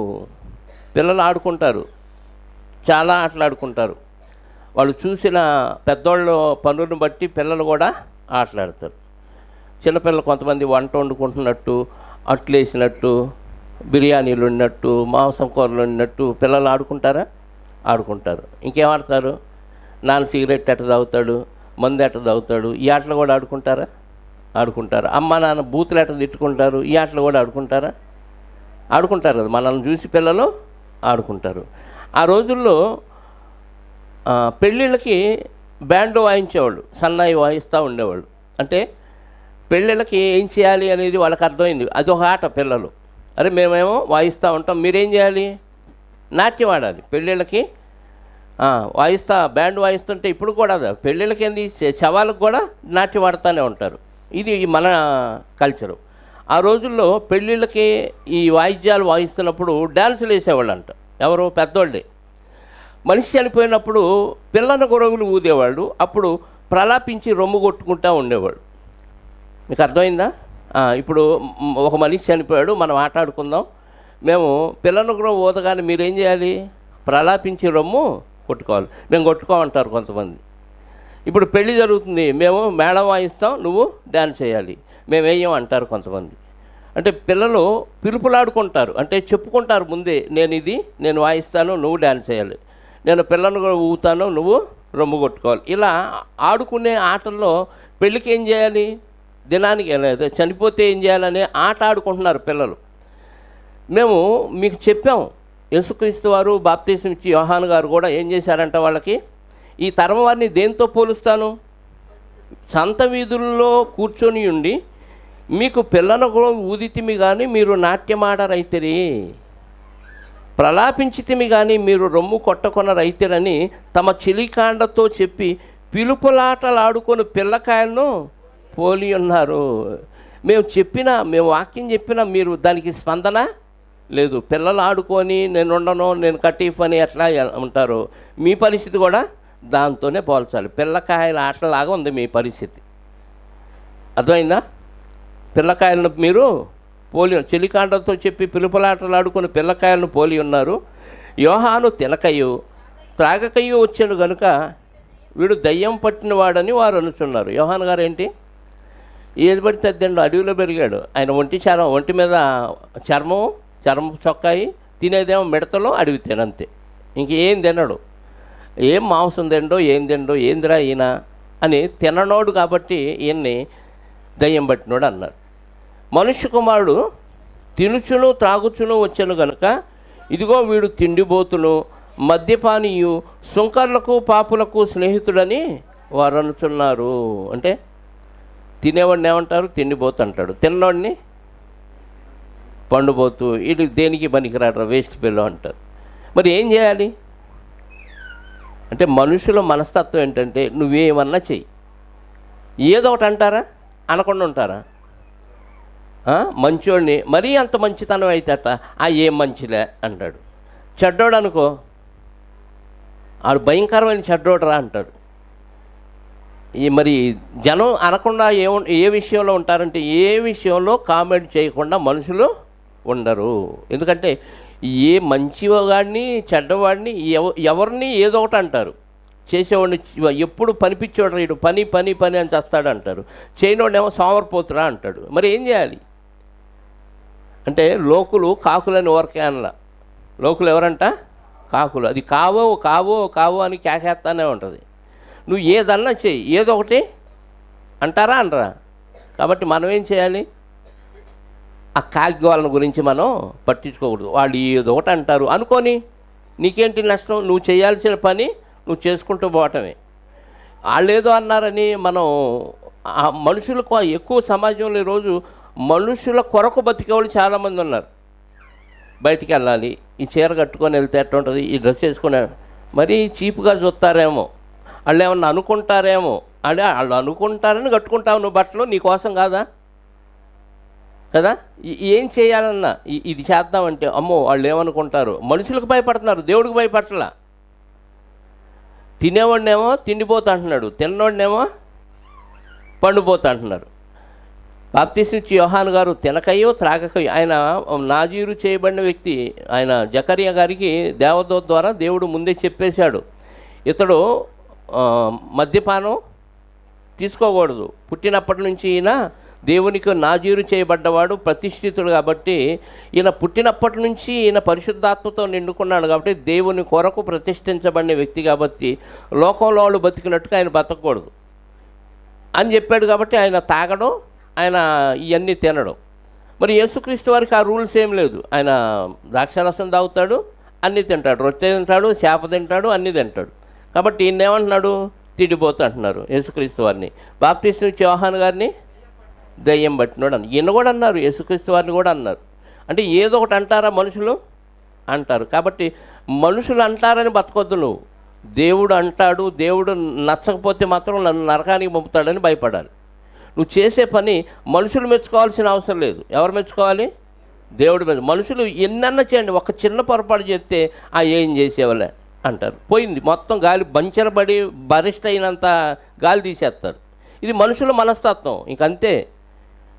పిల్లలు ఆడుకుంటారు, చాలా ఆటలాడుకుంటారు. వాళ్ళు చూసిన పెద్దోళ్ళు పనులను బట్టి పిల్లలు కూడా ఆటలాడతారు. చిన్నపిల్లలు కొంతమంది వంట వండుకుంటున్నట్టు, అట్లేసినట్టు, బిర్యానీలు ఉన్నట్టు, మాంసం కూరలు ఉన్నట్టు పిల్లలు ఆడుకుంటారా? ఆడుకుంటారు. ఇంకేం ఆడతారు? నాన్న సిగరెట్ ఎట్ట తాగుతాడు, మందు ఎట్ట తాగుతాడు, ఈ ఆటలు కూడా ఆడుకుంటారా? ఆడుకుంటారు. అమ్మ నాన్న బూతులు ఎట్ట తిట్టుకుంటారు, ఈ ఆటలు కూడా ఆడుకుంటారా? ఆడుకుంటారు కదా, మనల్ని చూసి పిల్లలు ఆడుకుంటారు. ఆ రోజుల్లో పెళ్ళిళ్ళకి బ్యాండ్ వాయించేవాళ్ళు, సన్నాయి వాయిస్తూ ఉండేవాళ్ళు. అంటే పెళ్ళిళ్ళకి ఏం చేయాలి అనేది వాళ్ళకి అర్థమైంది. అది ఒక ఆట పిల్లలు. అరే మేమేమో వాయిస్తూ ఉంటాం, మీరేం చేయాలి? నాట్యం ఆడాలి. పెళ్ళిళ్ళకి వాయిస్తా బ్యాండ్ వాయిస్తుంటే ఇప్పుడు కూడా పెళ్ళిళ్ళకి ఏంది శవాలకు కూడా నాట్యం ఆడుతూనే ఉంటారు. ఇది మన కల్చరు. ఆ రోజుల్లో పెళ్ళిళ్ళకి ఈ వాయిద్యాలు వాయిస్తున్నప్పుడు డ్యాన్సులు వేసేవాళ్ళు అంట. ఎవరు? పెద్దోళ్ళే. మనిషి చనిపోయినప్పుడు పిల్లల గొరవులు ఊదేవాళ్ళు. అప్పుడు ప్రలాపించి రొమ్ము కొట్టుకుంటూ ఉండేవాళ్ళు. మీకు అర్థమైందా? ఇప్పుడు ఒక మనిషి చనిపోయాడు, మనం ఆటాడుకుందాం. మేము పిల్లల గొరవ ఊదగానే మీరేం చేయాలి? ప్రలాపించి రొమ్ము కొట్టుకోవాలి. మేము కొట్టుకోమంటారు కొంతమంది. ఇప్పుడు పెళ్లి జరుగుతుంది, మేము మేళం వాయిస్తాం, నువ్వు డ్యాన్స్ చేయాలి, మేము వేయం అంటారు కొంతమంది. అంటే పిల్లలు పిలుపులాడుకుంటారు, అంటే చెప్పుకుంటారు ముందే, నేను వాయిస్తాను, నువ్వు డ్యాన్స్ చేయాలి, నేను పిల్లలను కూడా ఊతాను, నువ్వు రొమ్ము కొట్టుకోవాలి. ఇలా ఆడుకునే ఆటల్లో పెళ్ళికి ఏం చేయాలి, దినానికి లేదు చనిపోతే ఏం చేయాలనే ఆట ఆడుకుంటున్నారు పిల్లలు. మేము మీకు చెప్పాం, యేసుక్రీస్తు వారు బాప్తీసం ఇచ్చి యోహాను గారు కూడా ఏం చేశారంట వాళ్ళకి, ఈ తరం వారిని దేంతో పోలుస్తాను? సంత వీధుల్లో కూర్చొని ఉండి మీకు పిల్లలకు ఊదితిమి కానీ మీరు నాట్యమాడరైతిరి, ప్రలాపించితిమి కానీ మీరు రొమ్ము కొట్టకొనరైతిరని తమ చిలికాండతో చెప్పి పిలుపులాటలాడుకొని పిల్లకాయలను పోలి ఉన్నారు. మేము వాక్యం చెప్పినా మీరు దానికి స్పందన లేదు. పిల్లలు ఆడుకొని నేను ఉండను, నేను కటీఫ్ అని ఎట్లా ఉంటారు, మీ పరిస్థితి కూడా దాంతోనే పోల్చాలి. పిల్లకాయల ఆటలాగా ఉంది మీ పరిస్థితి. అర్థమైందా? పిల్లకాయలను మీరు పోలి, చెలికాండలతో చెప్పి పిలుపులాటలు ఆడుకుని పిల్లకాయలను పోలి ఉన్నారు. యోహాను తినకయు త్రాగకయు వచ్చాను కనుక వీడు దయ్యం పట్టినవాడని వారు అనుచున్నారు. యోహాను గారు ఏంటి, ఏది పడితే అద్దండు, అడవిలో పెరిగాడు. ఆయన ఒంటి మీద చర్మం చొక్కాయి, తినేదేమో మిడతలో అడవి తినంతే, ఇంకేం తినడు. ఏం మాంసం తిండో ఏం తిండో, ఏందిరా ఈయన అని తిననోడు కాబట్టి ఈయన్ని దయ్యం పట్టినోడు అన్నారు. మనుష్య కుమారుడు తినుచును త్రాగుచును వచ్చాను కనుక ఇదిగో వీడు తిండిబోతును మద్యపానీయు సుంకర్లకు పాపులకు స్నేహితుడని వారు అనుచున్నారు. అంటే తినేవాడిని ఏమంటారు? తిండిపోతు అంటాడు. తిన్నవాడిని పండుపోతూ, వీడు దేనికి పనికిరాడు, వేస్ట్ పిల్లో అంటారు. మరి ఏం చేయాలి అంటే మనుషుల మనస్తత్వం ఏంటంటే నువ్వేమన్నా చెయ్యి, ఏదో ఒకటి అంటారా, అనకుండా ఉంటారా? మంచోడిని మరీ అంత మంచితనం అయితే అట్ట ఏం మంచిలే అంటాడు. చెడ్డోడు అనుకో, ఆడు భయంకరమైన చెడ్డోడరా అంటాడు. మరి జనం అనకుండా ఏ విషయంలో ఉంటారంటే ఏ విషయంలో కామెంట్ చేయకుండా మనుషులు ఉండరు. ఎందుకంటే ఏ మంచివాడిని చెడ్డవాడిని ఎవరిని ఏదో ఒకటి అంటారు. చేసేవాడిని ఎప్పుడు పనిపించేవాడు, వీడు పని పని పని అని చేస్తాడు అంటారు. చేయనోడేమో సోమరిపోతురా అంటాడు. మరి ఏం చేయాలి అంటే లోకులు కాకులని ఊరకే అనలా. లోకులు ఎవరంట? కాకులు. అది కావో కావో కావో అని కేకేస్తానే ఉంటుంది. నువ్వు ఏదన్నా చెయ్యి, ఏదో ఒకటి అంటారా అనరా. కాబట్టి మనం ఏం చేయాలి, ఆ కాకి వాళ్ళని గురించి మనం పట్టించుకోకూడదు. వాళ్ళు ఏదో ఒకటి అంటారు అనుకొని నీకేంటి నష్టం, నువ్వు చేయాల్సిన పని నువ్వు చేసుకుంటూ పోవటమే. వాళ్ళు ఏదో అన్నారని మనం మనుషులకు ఎక్కువ సమాజంలో ఈరోజు మనుషుల కొరకు బతికేవాళ్ళు చాలామంది ఉన్నారు. బయటికి వెళ్ళాలి, ఈ చీర కట్టుకొని వెళ్తే ఎట్లా ఉంటుంది, ఈ డ్రెస్ వేసుకుని మరీ చీప్గా చూస్తారేమో, వాళ్ళు ఏమన్నా అనుకుంటారేమో. అంటే వాళ్ళు అనుకుంటారని కట్టుకుంటావు నువ్వు బట్టలు, నీ కోసం కాదా కదా. ఏం చేయాలన్నా ఇది చేద్దామంటే అమ్మో వాళ్ళు ఏమనుకుంటారు, మనుషులకు భయపడుతున్నారు, దేవుడికి భయపడలా. తినేవాడినేమో తిండిపోతా అంటున్నాడు, తిన్నవాడినేమో పండిపోతా అంటున్నారు. బాప్తీసం ఇచ్చి యోహాను గారు తినకయో త్రాగకయో, ఆయన నాజీరు చేయబడిన వ్యక్తి. ఆయన జకరియా గారికి దేవదూత ద్వారా దేవుడు ముందే చెప్పేశాడు, ఇతడు మద్యపానం తీసుకోకూడదు, పుట్టినప్పటి నుంచి ఈయన దేవునికి నాజీరు చేయబడ్డవాడు, ప్రతిష్ఠితుడు. కాబట్టి ఈయన పుట్టినప్పటి నుంచి ఈయన పరిశుద్ధాత్మతో నిండుకున్నాడు. కాబట్టి దేవుని కొరకు ప్రతిష్ఠించబడిన వ్యక్తి కాబట్టి లోకంలో వాళ్ళు బతికినట్టుగా ఆయన బతకూడదు అని చెప్పాడు. కాబట్టి ఆయన తాగడం, ఆయన ఇవన్నీ తినడం. మరి యేసుక్రీస్తు వారికి ఆ రూల్స్ ఏం లేదు. ఆయన ద్రాక్షారసం తాగుతాడు, అన్నీ తింటాడు, రొట్టె తింటాడు, చేప తింటాడు, అన్నీ తింటాడు. కాబట్టి ఈయన ఏమంటున్నాడు, తిండిపోతూ అంటున్నారు యేసుక్రీస్తు వారిని. బాప్తీసం ఇచ్చే యోహాను గారిని దయ్యం పట్టినోడు అన్న. ఈయన కూడా అన్నారు, యేసుక్రీస్తు వారిని కూడా అన్నారు. అంటే ఏదో ఒకటి అంటారా మనుషులు? అంటారు. కాబట్టి మనుషులు అంటారని బతకొద్దు నువ్వు. దేవుడు అంటాడు, దేవుడు నచ్చకపోతే మాత్రం నన్ను నరకానికి పంపుతాడని భయపడాలి. నువ్వు చేసే పని మనుషులు మెచ్చుకోవాల్సిన అవసరం లేదు. ఎవరు మెచ్చుకోవాలి? దేవుడు మనుషులు ఎన్నన్నా చేయండి, ఒక చిన్న పొరపాటు చేస్తే ఏం చేసేవాళ్ళే అంటారు. పోయింది మొత్తం, గాలి బంచరబడి బరిష్ట అయినంత గాలి తీసేస్తారు. ఇది మనుషుల మనస్తత్వం, ఇంకంతే.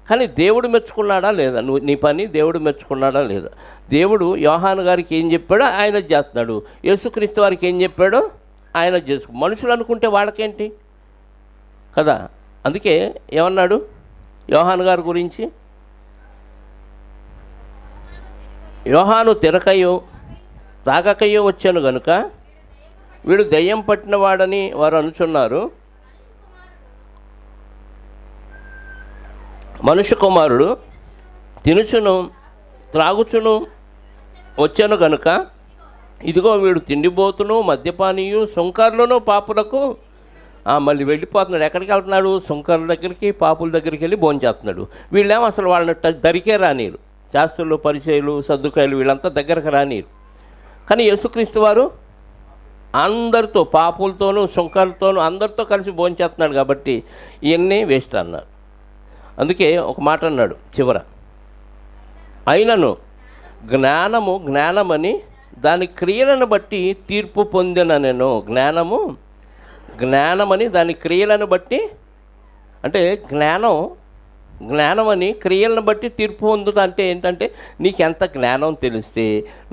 కానీ దేవుడు మెచ్చుకున్నాడా లేదా? నువ్వు నీ పని దేవుడు మెచ్చుకున్నాడా లేదా? దేవుడు యోహాను గారికి ఏం చెప్పాడో ఆయన చేస్తున్నాడు, యేసుక్రీస్తు వారికి ఏం చెప్పాడో ఆయన చేసుకు. మనుషులు అనుకుంటే వాళ్ళకేంటి కదా. అందుకే ఏమన్నాడు యోహాను గారి గురించి? యోహాను తిరకయో తాగకయో వచ్చాను గనుక వీడు దయ్యం పట్టినవాడని వారు అనుచున్నారు. మనుష్య కుమారుడు తినుచును త్రాగుచును వచ్చాను గనుక ఇదిగో వీడు తిండిపోతును మద్యపానీయు సుంకర్లను పాపులకు. మళ్ళీ వెళ్ళిపోతున్నాడు. ఎక్కడికి వెళ్తున్నాడు? సుంకర్ల దగ్గరికి, పాపుల దగ్గరికి వెళ్ళి భోంచేస్తున్నాడు. వీళ్ళేమో అసలు వాళ్ళని దరికే రానీరు. శాస్త్రులు, పరిచయులు, సద్దుకాయలు వీళ్ళంతా దగ్గరకు రానీరు. కానీ యేసుక్రీస్తు వారు అందరితో, పాపులతోనూ సుంకర్లతోనూ అందరితో కలిసి భోంచేస్తున్నాడు. కాబట్టి ఇవన్నీ వేస్ట్ అన్నారు. అందుకే ఒక మాట అన్నాడు చివర, అయినను జ్ఞానము జ్ఞానమని దాని క్రియలను బట్టి తీర్పు పొందిన నేను. జ్ఞానమని దాని క్రియలను బట్టి, అంటే జ్ఞానమని క్రియలను బట్టి తీర్పు పొందుతా. అంటే ఏంటంటే నీకు ఎంత జ్ఞానం తెలిస్తే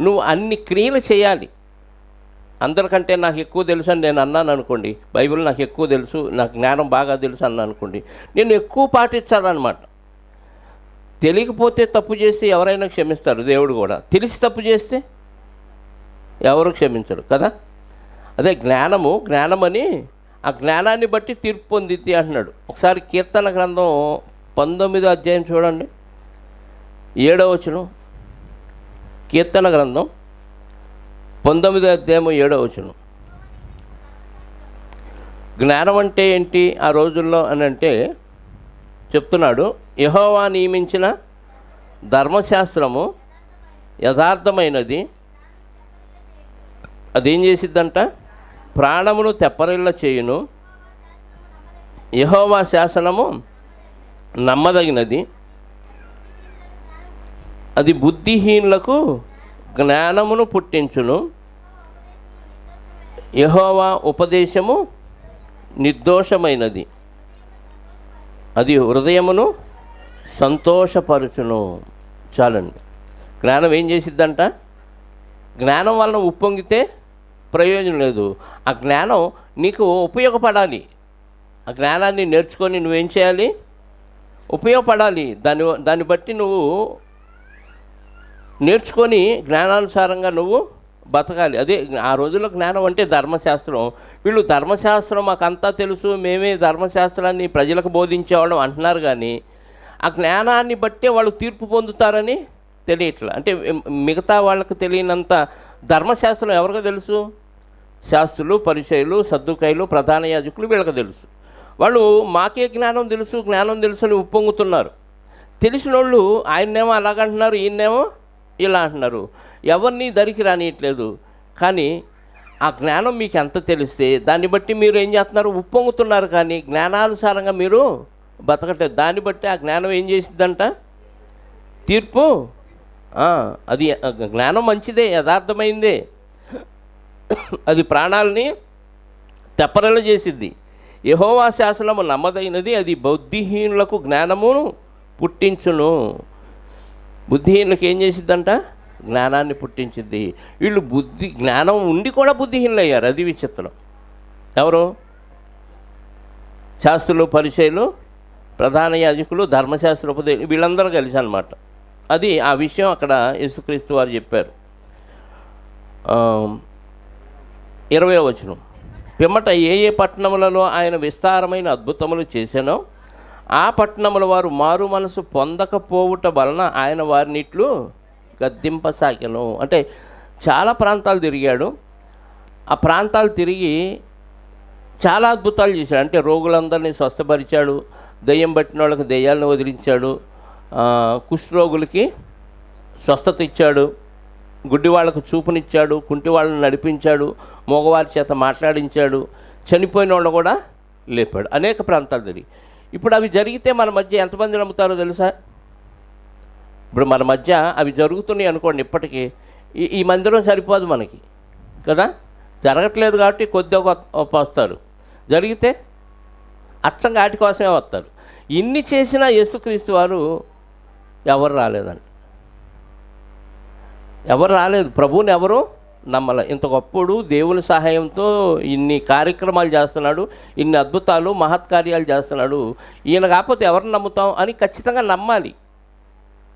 నువ్వు అన్ని క్రియలు చేయాలి. అందరికంటే నాకు ఎక్కువ తెలుసు అని నేను అన్నాను అనుకోండి, బైబిల్ నాకు ఎక్కువ తెలుసు, నాకు జ్ఞానం బాగా తెలుసు అన్నా అనుకోండి, నేను ఎక్కువ పాటించాలన్నమాట. తెలియకపోతే తప్పు చేస్తే ఎవరైనా క్షమిస్తారు, దేవుడు కూడా. తెలిసి తప్పు చేస్తే ఎవరు క్షమించరు కదా. అదే జ్ఞానమని ఆ జ్ఞానాన్ని బట్టి తీర్పు పొందిద్ది అంటున్నాడు. ఒకసారి కీర్తన గ్రంథం 19వ అధ్యాయం చూడండి, 7వ వచనం. కీర్తన గ్రంథం 19వ అధ్యాయం 7వ వచనం. జ్ఞానం అంటే ఏంటి ఆ రోజుల్లో అని అంటే చెప్తున్నాడు, యెహోవా నియమించిన ధర్మశాస్త్రము యథార్థమైనది, అదేం చేసిద్దంట? ప్రాణమును తెప్పరిల్ల చేయును. యెహోవా శాసనము నమ్మదగినది, అది బుద్ధిహీనులకు జ్ఞానమును పుట్టించును. యెహోవా ఉపదేశము నిర్దోషమైనది, అది హృదయమును సంతోషపరచును. చాలండి. జ్ఞానం ఏం చేసిద్దంట? జ్ఞానం వలన ఉప్పొంగితే ప్రయోజనం లేదు. ఆ జ్ఞానం నీకు ఉపయోగపడాలి. ఆ జ్ఞానాన్ని నేర్చుకొని నువ్వేం చేయాలి? ఉపయోగపడాలి. దాన్ని బట్టి నువ్వు నేర్చుకొని జ్ఞానానుసారంగా నువ్వు బతకాలి. అదే ఆ రోజుల్లో జ్ఞానం అంటే ధర్మశాస్త్రం. వీళ్ళు ధర్మశాస్త్రం మాకంతా తెలుసు, మేమే ధర్మశాస్త్రాన్ని ప్రజలకు బోధించేవాళ్ళం అంటున్నారు. కానీ ఆ జ్ఞానాన్ని బట్టే వాళ్ళు తీర్పు పొందుతారని తెలియట్లా. అంటే మిగతా వాళ్ళకు తెలియనంత ధర్మశాస్త్రం ఎవరికి తెలుసు? శాస్త్రులు, పరిచయులు, సద్దుకాయలు, ప్రధాన యాజకులు, వీళ్ళకి తెలుసు. వాళ్ళు మాకే జ్ఞానం తెలుసు అని ఉప్పొంగుతున్నారు. తెలిసిన వాళ్ళు ఆయన్నేమో అలాగంటున్నారు, ఈయన్నేమో ఇలా అంటున్నారు. ఎవరిని దరికి రానియట్లేదు. కానీ ఆ జ్ఞానం మీకు ఎంత తెలిస్తే దాన్ని బట్టి మీరు ఏం చేస్తున్నారు? ఉప్పొంగుతున్నారు. కానీ జ్ఞానానుసారంగా మీరు బతకట్లేదు. దాన్ని బట్టి ఆ జ్ఞానం ఏం చేసిద్దంట? తీర్పు. అది జ్ఞానం మంచిదే, యథార్థమైందే, అది ప్రాణాలని తెప్పరల చేసిద్ది. యెహోవా శాసనము నమ్మదైనది, అది బుద్ధిహీనులకు జ్ఞానమును పుట్టించును. బుద్ధిహీనులకు ఏం చేసిద్దంట? జ్ఞానాన్ని పుట్టించిద్ది. వీళ్ళు జ్ఞానం ఉండి కూడా బుద్ధిహీనులు అయ్యారు. అది విచిత్రం. ఎవరు? శాస్త్రులు, పరిచయులు, ప్రధాన యాజకులు, ధర్మశాస్త్ర ఉపదేశం, వీళ్ళందరూ కలిసి అన్నమాట. అది ఆ విషయం అక్కడ యేసుక్రీస్తు వారు చెప్పారు. 20వ వచనం. పిమ్మట ఏ పట్టణములలో ఆయన విస్తారమైన అద్భుతములు చేశానో ఆ పట్టణముల వారు మారు మనసు పొందకపోవుట వలన ఆయన వారినిట్లు గద్దింపసాగెను. అంటే చాలా ప్రాంతాలు తిరిగాడు. ఆ ప్రాంతాలు తిరిగి చాలా అద్భుతాలు చేశాడు. అంటే రోగులందరినీ స్వస్థపరిచాడు, దెయ్యం పట్టిన వాళ్ళకి దెయ్యాలను వదిలించాడు, కుష్ఠరోగులకి స్వస్థత ఇచ్చాడు, గుడ్డి వాళ్ళకు చూపునిచ్చాడు, కుంటి వాళ్ళని నడిపించాడు, మగవారి చేత మాట్లాడించాడు, చనిపోయిన వాళ్ళు కూడా లేపాడు. అనేక ప్రాంతాలు తిరిగి. ఇప్పుడు అవి జరిగితే మన మధ్య ఎంతమంది నమ్ముతారో తెలుసా? ఇప్పుడు మన మధ్య అవి జరుగుతున్నాయి అనుకోండి, ఇప్పటికీ ఈ మందిరం సరిపోదు మనకి కదా. జరగట్లేదు కాబట్టి కొద్దిగా వస్తారు, జరిగితే అచ్చంగా వాటి కోసమే వస్తారు. ఇన్ని చేసినా యేసుక్రీస్తు వారు ఎవరు రాలేదండి, ఎవరు రాలేదు. ప్రభువుని ఎవరు నమ్మలే. ఇంత గొప్పడు దేవుని సహాయంతో ఇన్ని కార్యక్రమాలు చేస్తున్నాడు, ఇన్ని అద్భుతాలు మహత్కార్యాలు చేస్తున్నాడు, ఈయన కాకపోతే ఎవరిని నమ్ముతాం అని ఖచ్చితంగా నమ్మాలి.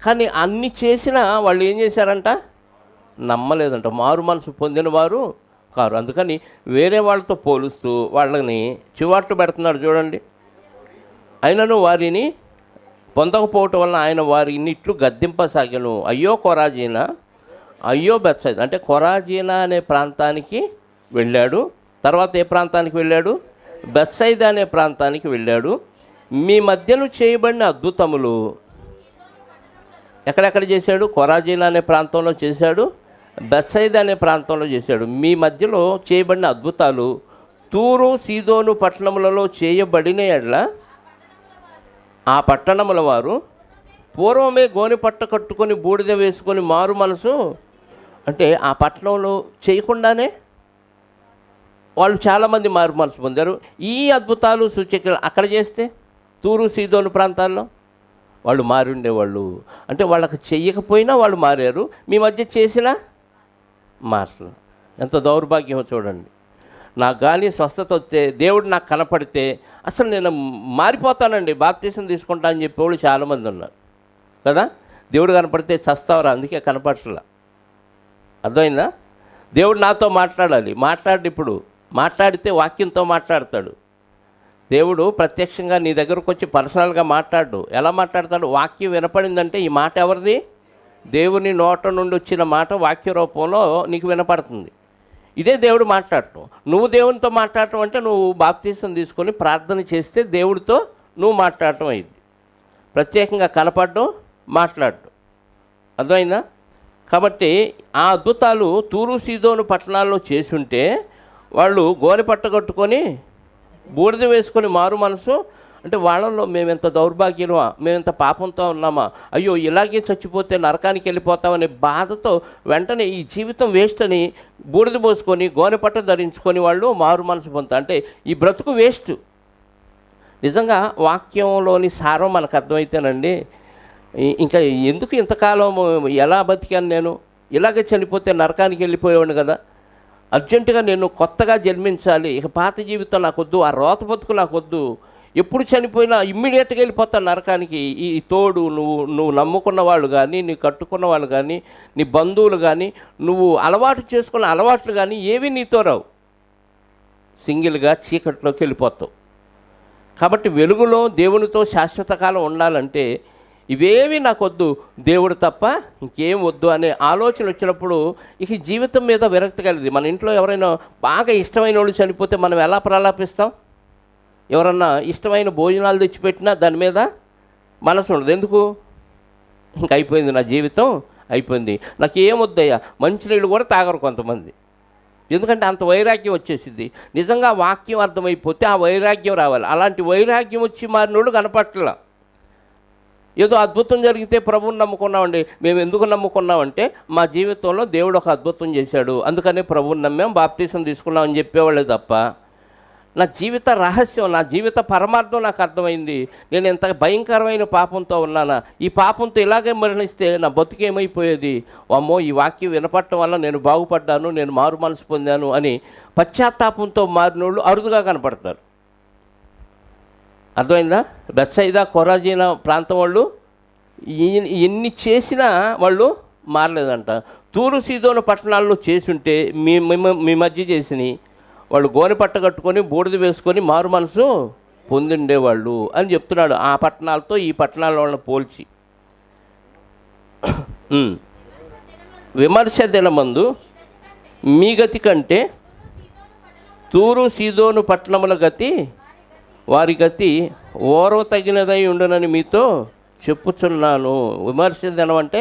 కానీ అన్ని చేసినా వాళ్ళు ఏం చేశారంట? నమ్మలేదంట. మారు మనసు పొందిన వారు కారు. అందుకని వేరే వాళ్ళతో పోలుస్తూ వాళ్ళని చివాట్లు పెడుతున్నాడు చూడండి. అయినను వారిని పొందకపోవటం వలన ఆయన వారిని ఇట్లు గద్దింపసాగాను. అయ్యో కొరాజీనా, అయ్యో బెత్సైదా. అంటే కొరాజీనా అనే ప్రాంతానికి వెళ్ళాడు. తర్వాత ఏ ప్రాంతానికి వెళ్ళాడు? బెత్సైదా అనే ప్రాంతానికి వెళ్ళాడు. మీ మధ్యను చేయబడిన అద్భుతములు ఎక్కడెక్కడ చేశాడు? కొరాజీనా అనే ప్రాంతంలో చేశాడు, బెత్సైదా అనే ప్రాంతంలో చేశాడు. మీ మధ్యలో చేయబడిన అద్భుతాలు తూరు సీదోను పట్టణములలో చేయబడిన ఎడ్ల ఆ పట్టణముల వారు పూర్వమే గోనె పట్ట కట్టుకొని బూడిద వేసుకొని మారు మనసు, అంటే ఆ పట్టణంలో చేయకుండానే వాళ్ళు చాలామంది మారు మనసు పొందారు. ఈ అద్భుతాలు సూచకులు అక్కడ చేస్తే తూరు సీదోను ప్రాంతాల్లో వాళ్ళు మారి ఉండేవాళ్ళు. అంటే వాళ్ళకి చెయ్యకపోయినా వాళ్ళు మారారు, మీ మధ్య చేసిన మాటలు. ఎంత దౌర్భాగ్యమో చూడండి. నాకు కానీ స్వస్థత వస్తే, దేవుడు నాకు కనపడితే అసలు నేను మారిపోతానండి, బాప్తీసం తీసుకుంటా అని చెప్పేవాళ్ళు చాలామంది ఉన్నారు కదా. దేవుడు కనపడితే చస్తావరా, అందుకే కనపడట్లా. అర్థమైందా? దేవుడు నాతో మాట్లాడాలి, ఇప్పుడు మాట్లాడితే వాక్యంతో మాట్లాడతాడు. దేవుడు ప్రత్యక్షంగా నీ దగ్గరకు వచ్చి పర్సనల్గా మాట్లాడు. ఎలా మాట్లాడతాడు? వాక్యం వినపడిందంటే ఈ మాట ఎవరిది? దేవుని నోట నుండి వచ్చిన మాట వాక్య రూపంలో నీకు వినపడుతుంది. ఇదే దేవుడు మాట్లాడటం. నువ్వు దేవునితో మాట్లాడటం అంటే నువ్వు బాప్తీసం తీసుకొని ప్రార్థన చేస్తే దేవుడితో నువ్వు మాట్లాడటం అయింది. ప్రత్యేకంగా కనపడడం, మాట్లాడటం. అర్థమైందా? కాబట్టి ఆ అద్భుతాలు తూరు సీదోను పట్టణాల్లో చేసుంటే వాళ్ళు గోనె పట్ట కట్టుకొని బూడిద వేసుకొని మారు మనసు, అంటే వాళ్ళల్లో మేమెంత దౌర్భాగ్యమా, మేమెంత పాపంతో ఉన్నామా, అయ్యో ఇలాగే చచ్చిపోతే నరకానికి వెళ్ళిపోతామనే బాధతో వెంటనే ఈ జీవితం వేస్ట్ అని బూడిద పోసుకొని గోనె పట్ట ధరించుకొని వాళ్ళు మారు మనసు పొందుతారు. అంటే ఈ బ్రతుకు వేస్ట్. నిజంగా వాక్యంలోని సారం మనకు అర్థమైతేనండి, ఇంకా ఎందుకు ఇంతకాలం ఎలా బతికాను నేను, ఇలాగే చనిపోతే నరకానికి వెళ్ళిపోయేవాడిని కదా, అర్జెంటుగా నేను కొత్తగా జన్మించాలి, ఇక పాత జీవితం నాకొద్దు, ఆ రోత బతుకు నాకొద్దు, ఎప్పుడు చనిపోయినా ఇమ్మీడియట్గా వెళ్ళిపోతాను నరకానికి. ఈ తోడు నువ్వు నమ్ముకున్న వాళ్ళు కానీ, నీ కట్టుకున్న వాళ్ళు కానీ, నీ బంధువులు కానీ, నువ్వు అలవాటు చేసుకున్న అలవాట్లు కానీ ఏవి నీతో రావు. సింగిల్గా చీకట్లోకి వెళ్ళిపోతావు. కాబట్టి వెలుగులో దేవునితో శాశ్వత కాలం ఉండాలంటే ఇవేవి నాకొద్దు, దేవుడు తప్ప ఇంకేం వద్దు అనే ఆలోచన వచ్చినప్పుడు ఇక జీవితం మీద విరక్తి కలిగింది. మన ఇంట్లో ఎవరైనా బాగా ఇష్టమైన వాళ్ళు చనిపోతే మనం ఎలా ప్రలాపిస్తాం? ఎవరన్నా ఇష్టమైన భోజనాలు తెచ్చిపెట్టినా దాని మీద మనసు ఉండదు. ఎందుకు? ఇంక అయిపోయింది, నా జీవితం అయిపోయింది, నాకు ఏమొద్దయ్యా. మంచినీళ్ళు కూడా తాగరు కొంతమంది, ఎందుకంటే అంత వైరాగ్యం వచ్చేసింది. నిజంగా వాక్యం అర్థమైపోతే ఆ వైరాగ్యం రావాలి. అలాంటి వైరాగ్యం వచ్చి మారినోళ్ళు కనపట్ల. ఏదో అద్భుతం జరిగితే ప్రభువుని నమ్ముకున్నామండి. మేము ఎందుకు నమ్ముకున్నామంటే మా జీవితంలో దేవుడు ఒక అద్భుతం చేశాడు, అందుకనే ప్రభువుని నమ్మాం, బాప్తీసం తీసుకున్నామని చెప్పేవాళ్ళే తప్ప నా జీవిత రహస్యం, నా జీవిత పరమార్థం నాకు అర్థమైంది. నేను ఎంత భయంకరమైన పాపంతో ఉన్నానా, ఈ పాపంతో ఇలాగే మరణిస్తే నా బతుకేమైపోయేది, అమ్మో ఈ వాక్యం వినపడటం వల్ల నేను బాగుపడ్డాను, నేను మారు మనసు పొందాను అని పశ్చాత్తాపంతో మారినోళ్ళు అరుదుగా కనపడతారు. అర్థమైందా? బెత్సైదా కొరాజీనా ప్రాంతం వాళ్ళు ఎన్ని చేసినా వాళ్ళు మారలేదంట. తూరు సీదోను పట్టణాల్లో చేసుంటే మీ మధ్య చేసిని వాళ్ళు గోనె పట్ట కట్టుకొని బూడిద వేసుకొని మారు మనసు పొందిండేవాళ్ళు అని చెప్తున్నాడు. ఆ పట్టణాలతో ఈ పట్టణాల వాళ్ళని పోల్చి విమర్శ దినమందు మీ గతి కంటే తూరు సీదోను పట్టణముల గతి వారి గతి ఓరవ తగినదై ఉండునని మీతో చెప్పుచున్నాను. విమర్శ దినం అంటే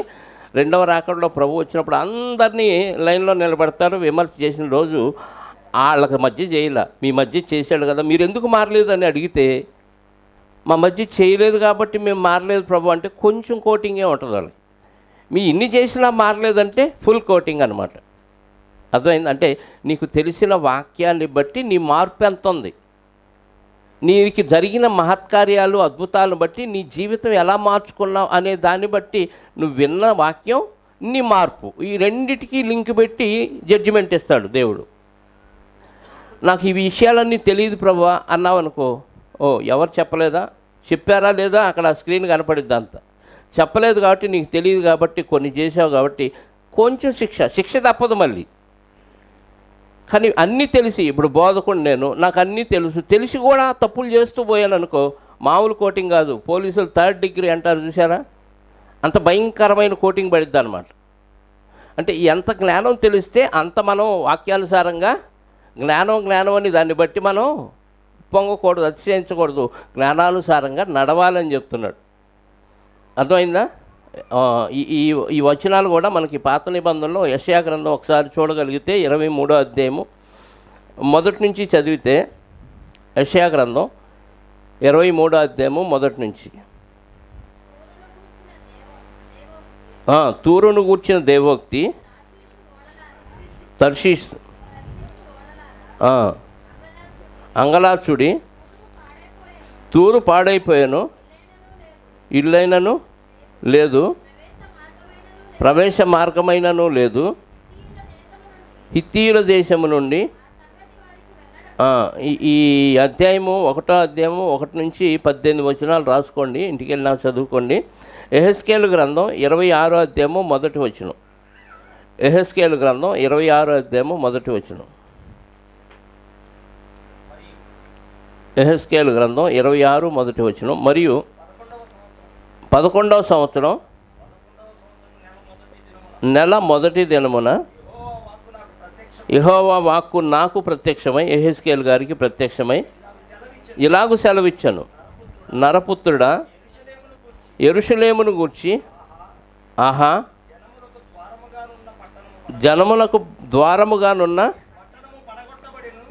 రెండవ రాకడలో ప్రభు వచ్చినప్పుడు అందరినీ లైన్లో నిలబెడతారు. విమర్శ చేసిన రోజు వాళ్ళకి మధ్య చేయలే, మీ మధ్య చేశాడు కదా, మీరు ఎందుకు మారలేదు అని అడిగితే మా మధ్య చేయలేదు కాబట్టి మేము మారలేదు ప్రభు అంటే కొంచెం కోటింగే ఉంటుంది వాళ్ళకి. మీ ఇన్ని చేసినా మారలేదంటే ఫుల్ కోటింగ్ అనమాట. అర్థమైంది? అంటే నీకు తెలిసిన వాక్యాన్ని బట్టి నీ మార్పు ఎంత ఉంది, నీకు జరిగిన మహత్కార్యాలు అద్భుతాలను బట్టి నీ జీవితం ఎలా మార్చుకున్నావు అనే దాన్ని బట్టి నువ్వు విన్న వాక్యం నీ మార్పు, ఈ రెండిటికి లింక్ పెట్టి జడ్జిమెంట్ ఇస్తాడు దేవుడు. నాకు ఈ విషయాలన్నీ తెలియదు ప్రభు అన్నావు అనుకో, ఓ ఎవరు చెప్పలేదా, చెప్పారా లేదా అక్కడ స్క్రీన్ కనపడిద్ది. అంత చెప్పలేదు కాబట్టి నీకు తెలియదు కాబట్టి కొన్ని చేసావు కాబట్టి కొంచెం శిక్ష తప్పదు మళ్ళీ. కానీ అన్నీ తెలిసి, ఇప్పుడు బోధకుడు నేను, నాకు అన్నీ తెలిసి కూడా తప్పులు చేస్తూ పోయాను అనుకో, మామూలు కోటింగ్ కాదు, పోలీసులు 3rd డిగ్రీ అంటారు చూసారా, అంత భయంకరమైన కోటింగ్ పడిద్ది అనమాట. అంటే ఎంత జ్ఞానం తెలిస్తే అంత మనం వాక్యానుసారంగా జ్ఞానం అని దాన్ని బట్టి మనం పొంగకూడదు, అతిశయించకూడదు, జ్ఞానానుసారంగా నడవాలని చెప్తున్నాడు. అర్థమైందా? ఈ వచనాలు కూడా మనకి పాత నిబంధనలో యెషయా గ్రంథం ఒకసారి చూడగలిగితే 23వ అధ్యాయము మొదటి నుంచి చదివితే, యెషయా గ్రంథం 23వ అధ్యాయము మొదటి నుంచి. తూరును గూర్చిన దేవోక్తి, తర్షీష్ అంగలాచుడి, తూరు పాడైపోయాను, ఇల్లైనను లేదు, ప్రవేశ మార్గమైనను లేదు, హిత్తీయుల దేశము నుండి. ఈ అధ్యాయము 1వ అధ్యాయము 1 నుంచి 18 వచనాలు రాసుకోండి, ఇంటికి వెళ్ళినా చదువుకోండి. యెహెజ్కేలు గ్రంథం 26వ అధ్యాయము మొదటి వచనం. యెహెజ్కేలు గ్రంథం 26వ అధ్యాయము మొదటి వచనం. యెహెజ్కేలు గ్రంథం 26 మొదటి వచనం. మరియు 11వ సంవత్సరం నెల మొదటి దినమున యెహోవా వాక్కు నాకు ప్రత్యక్షమై, యెహెజ్కేలు గారికి ప్రత్యక్షమై ఇలాగు సెలవిచ్చాను, నరపుత్రుడా, యెరూషలేమును గూర్చి, ఆహా, జనములకు ద్వారముగానున్న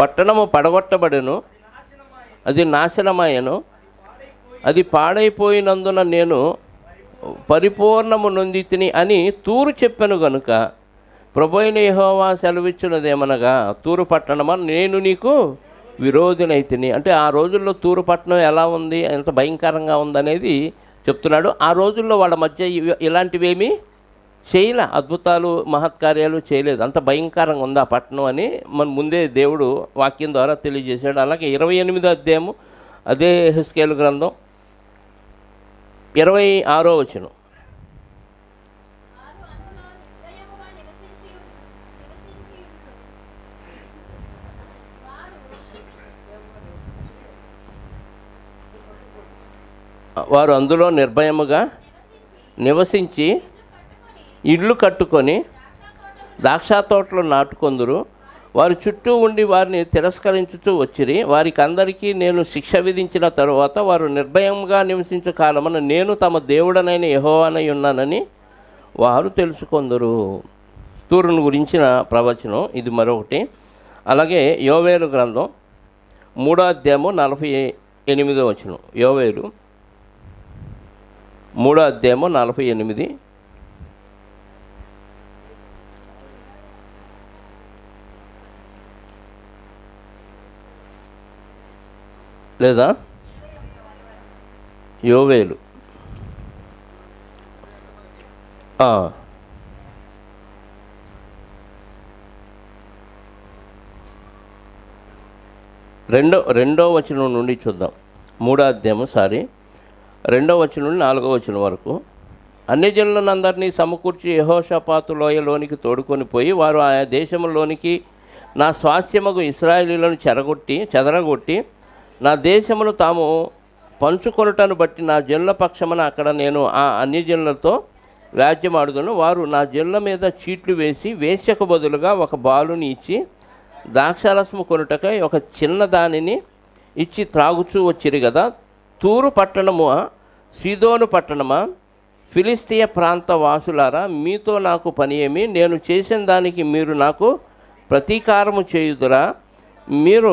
పట్టణము పడగొట్టబడెను, అది నాశనమయ్యను, అది పాడైపోయినందున నేను పరిపూర్ణము నొందితిని అని తూరు చెప్పాను గనుక ప్రభువైన యెహోవా సెలవిచ్చినదేమనగా, తూరు పట్టణమా నేను నీకు విరోధినైతిని. అంటే ఆ రోజుల్లో తూరు పట్టణం ఎలా ఉంది, ఎంత భయంకరంగా ఉందనేది చెప్తున్నాడు. ఆ రోజుల్లో వాళ్ళ మధ్య ఇలాంటివేమీ చేయలే, అద్భుతాలు మహత్కార్యాలు చేయలేదు, అంత భయంకరంగా ఉంది ఆ పట్టణం అని మన ముందే దేవుడు వాక్యం ద్వారా తెలియజేశాడు. అలాగే 28వ అధ్యాయము అదే యెహెజ్కేలు గ్రంథం 26వ వచనం. వారు అందులో నిర్భయముగా నివసించి ఇళ్ళు కట్టుకొని ద్రాక్ష తోటలు నాటుకొందురు. వారి చుట్టూ ఉండి వారిని తిరస్కరించుతూ వచ్చిరి. వారికి అందరికీ నేను శిక్ష విధించిన తరువాత వారు నిర్భయంగా నివసించు కాలమున నేను తమ దేవుడనైన యెహోవానై ఉన్నానని వారు తెలుసుకొందురు. తూరును గురించిన ప్రవచనం ఇది మరొకటి. అలాగే యోవేలు గ్రంథం 3వ అధ్యాయము 48వ వచనం. యోవేలు 3వ అధ్యాయము 48. లేదా యోవేలు రెండో వచనం నుండి చూద్దాం. 3వ అధ్యాయము 2వ వచనం నుండి 4వ వచనం వరకు. అన్యజనులందరినీ సమకూర్చి యెహోషాపాతు లోయలోనికి తోడుకొని పోయి వారు ఆయా దేశంలోనికి నా స్వాస్థ్యముకు ఇశ్రాయేలీయులను చెదరగొట్టి నా దేశమును తాము పంచుకొనుటను బట్టి నా జనుల పక్షమున అక్కడ నేను ఆ అన్యజనులతో వ్యాజ్యమాడుదును. వారు నా జనుల మీద చీట్లు వేసి వేశ్యకు బదులుగా ఒక బాలుని ఇచ్చి ద్రాక్షారసము కొనుటకై ఒక చిన్న దానిని ఇచ్చి త్రాగుచూ వచ్చిరి కదా. తూరు పట్టణము, సీదోను పట్టణమా, ఫిలిస్తీయ ప్రాంత వాసులారా, మీతో నాకు పని ఏమి? నేను చేసిన దానికి మీరు నాకు ప్రతీకారము చేయుదురా? మీరు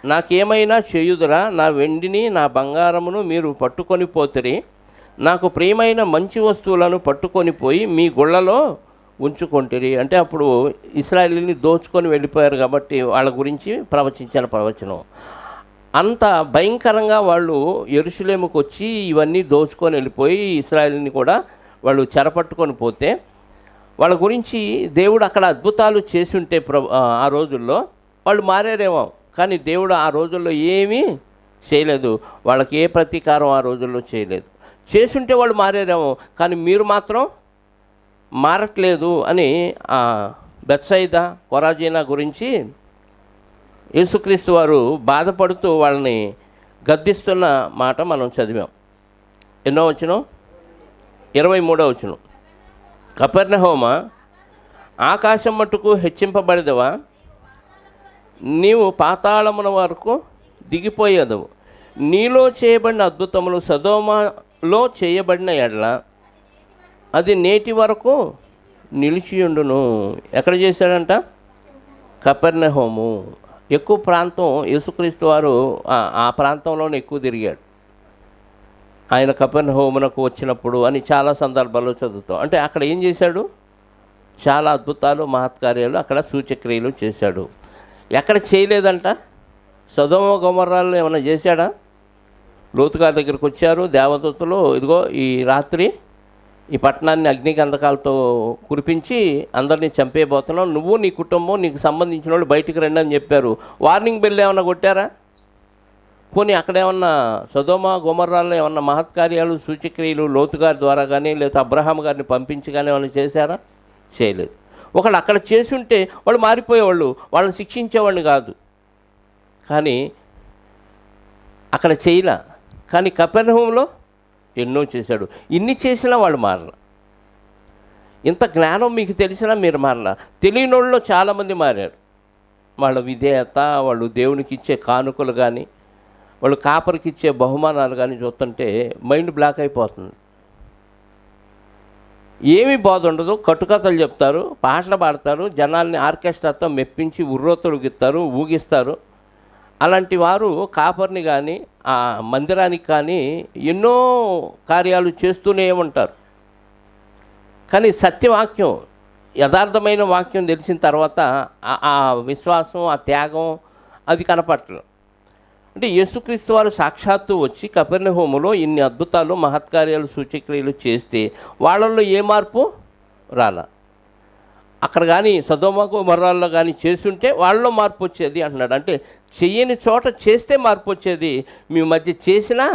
నాకేమైనా చేయుదురా? నా వెండిని నా బంగారమును మీరు పట్టుకొని పోతిరి. నాకు ప్రియమైన మంచి వస్తువులను పట్టుకొని పోయి మీ గుళ్ళలో ఉంచుకొంటిరి. అంటే అప్పుడు ఇశ్రాయేలుని దోచుకొని వెళ్ళిపోయారు కాబట్టి వాళ్ళ గురించి ప్రవచించిన ప్రవచనం. అంత భయంకరంగా వాళ్ళు యెరూషలేముకు వచ్చి ఇవన్నీ దోచుకొని వెళ్ళిపోయి ఇశ్రాయేలుని కూడా వాళ్ళు చెరపట్టుకొని పోతే వాళ్ళ గురించి దేవుడు అక్కడ అద్భుతాలు చేసి ఉంటే ఆ రోజుల్లో వాళ్ళు మారారేమో. కానీ దేవుడు ఆ రోజుల్లో ఏమీ చేయలేదు, వాళ్ళకి ఏ ప్రతీకారం ఆ రోజుల్లో చేయలేదు. చేసుంటే వాళ్ళు మారారేమో, కానీ మీరు మాత్రం మారట్లేదు అని బెత్సైదా కొరాజీనా గురించి యేసుక్రీస్తు వారు బాధపడుతూ వాళ్ళని గద్దిస్తున్న మాట మనం చదివాం. ఎన్నో వచనం? 23వ వచనం. కపెర్నహూమా, ఆకాశం మట్టుకు హెచ్చింపబడదవా? నీవు పాతాళమున వరకు దిగిపోయేదవు. నీలో చేయబడిన అద్భుతములు సొదొమలో చేయబడిన ఎడల అది నేటి వరకు నిలిచియుండును. ఎక్కడ చేశాడంట? కపెర్నహూము. ఎక్కువ ప్రాంతం యేసుక్రీస్తు వారు ఆ ప్రాంతంలోనే ఎక్కువ తిరిగాడు. ఆయన కపెర్నహూమునకు వచ్చినప్పుడు అని చాలా సందర్భాల్లో చదువుతాం. అంటే అక్కడ ఏం చేశాడు? చాలా అద్భుతాలు మహత్కార్యాలు అక్కడ సూచక్రియలు చేశాడు. ఎక్కడ చేయలేదంట? సొదొమ గొమొర్రాలో ఏమైనా చేశాడా? లోతు గారి దగ్గరికి వచ్చారు దేవదూతలు, ఇదిగో ఈ రాత్రి ఈ పట్టణాన్ని అగ్నిగంధకాలతో కురిపించి అందరినీ చంపేయబోతున్నాం, నువ్వు నీ కుటుంబం నీకు సంబంధించిన వాళ్ళు బయటికి రండి అని చెప్పారు. వార్నింగ్ బెల్ ఏమన్నా కొట్టారా? పోనీ అక్కడ ఏమన్నా సొదొమ గొమొర్రాలో ఏమన్నా మహత్కార్యాలు సూచక్రియలు లోతు గారి ద్వారా కానీ లేదా అబ్రహాం గారిని పంపించి కానీ ఏమన్నా చేశారా? చేయలేదు. ఒకళ్ళు అక్కడ చేసి ఉంటే వాళ్ళు మారిపోయేవాళ్ళు, వాళ్ళని శిక్షించేవాడిని కాదు. కానీ అక్కడ చేయలే. కానీ కపెర్నహూములో ఎన్నో చేశాడు. ఇన్ని చేసినా వాళ్ళు మారల. ఇంత జ్ఞానం మీకు తెలిసినా మీరు మారల. తెలియని వాళ్ళలో చాలామంది మారారు. వాళ్ళ విధేయత, వాళ్ళు దేవునికి ఇచ్చే కానుకలు కానీ వాళ్ళు కాపరికి ఇచ్చే బహుమానాలు కానీ చూస్తుంటే మైండ్ బ్లాక్ అయిపోతుంది. ఏమీ బోధ ఉండదు, కట్టుకథలు చెప్తారు, పాటలు పాడతారు, జనాల్ని ఆర్కెస్ట్రాతో మెప్పించి ఉర్రొత్తుడుగిస్తారు, ఊగిస్తారు. అలాంటి వారు కాపర్ని కానీ ఆ మందిరానికి కానీ ఎన్నో కార్యాలు చేస్తూనే ఉంటారు. కానీ సత్యవాక్యం, యథార్థమైన వాక్యం తెలిసిన తర్వాత ఆ విశ్వాసం, ఆ త్యాగం అది కనపడలేదు. అంటే యేసుక్రీస్తు వారు సాక్షాత్తు వచ్చి కపెర్నహూములో ఇన్ని అద్భుతాలు మహత్కార్యాలు సూచక్రియలు చేస్తే వాళ్ళల్లో ఏ మార్పు రాలా. అక్కడ కానీ సొదొమ గొమొర్రాల్లో కానీ చేస్తుంటే వాళ్ళలో మార్పు వచ్చేది అంటున్నాడు. అంటే చెయ్యని చోట చేస్తే మార్పు వచ్చేది, మీ మధ్య చేసినా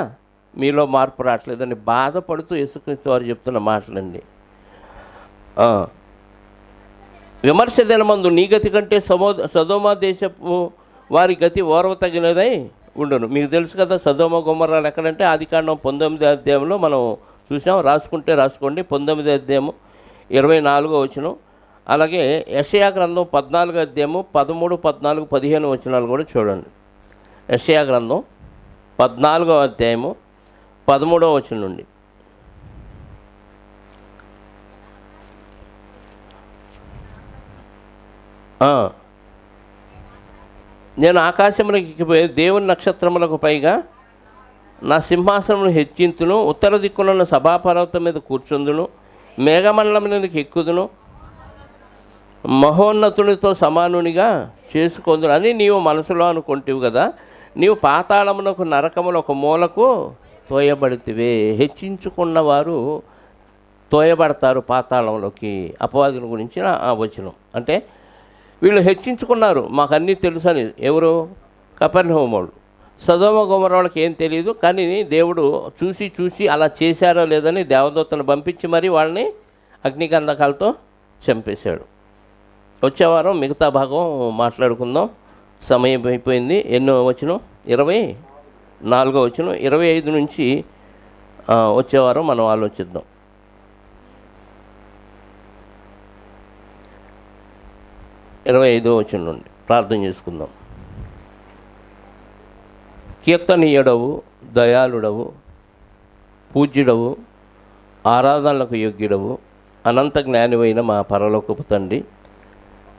మీలో మార్పు రావట్లేదని బాధపడుతూ యేసుక్రీస్తు వారు చెప్తున్న మాటలండి. విమర్శ దినమందు నీ గతి కంటే సొదొమ దేశపు వారి గతి ఓర్వ తగినదై ఉండును. మీకు తెలుసు కదా సొదొమ గొమొర్రాలు ఎక్కడంటే ఆదికాండం 19వ అధ్యాయంలో మనం చూసాం. రాసుకుంటే రాసుకోండి. 19వ అధ్యాయము 24వ వచనం. అలాగే యెషయా గ్రంథం 14వ అధ్యాయము 13, 14, 15 వచనాలు కూడా చూడండి. యెషయా గ్రంథం 14వ అధ్యాయము 13వ వచనం నుండి. నేను ఆకాశములకు ఎక్కిపోయి దేవుని నక్షత్రములకు పైగా నా సింహాసనమును హెచ్చింతును, ఉత్తర దిక్కునున్న సభాపర్వతం మీద కూర్చుందును, మేఘమండలం మీదకి ఎక్కుదును, మహోన్నతునితో సమానునిగా చేసుకొందును అని నీవు మనసులో అనుకుంటావు కదా. నీవు పాతాళమునకు నరకములు ఒక మూలకు తోయబడితివే. హెచ్చించుకున్నవారు తోయబడతారు పాతాళంలోకి. అపవాదుల గురించి ఆ వచనం. అంటే వీళ్ళు హెచ్చించుకున్నారు, మాకు అన్నీ తెలుసు అని. ఎవరు? కపెర్నహూము. సొదొమ గొమొర్రాలకు ఏం తెలియదు, కానీ దేవుడు చూసి అలా చేశారో లేదని దేవదూతను పంపించి మరి వాళ్ళని అగ్నిగంధకాలతో చంపేశాడు. వచ్చేవారం మిగతా భాగం మాట్లాడుకుందాం, సమయం అయిపోయింది. ఎన్నో వచనం? 24వ వచనం. 25 నుంచి వచ్చేవారం మనం ఆలోచిద్దాం. 25వ వచనం నుండి ప్రార్థన చేసుకుందాం. కీర్తనీయుడవు, దయాళుడవు, పూజ్యుడవు, ఆరాధనలకు యోగ్యుడవు, అనంత జ్ఞానివైన మా పరలోకపు తండ్రి,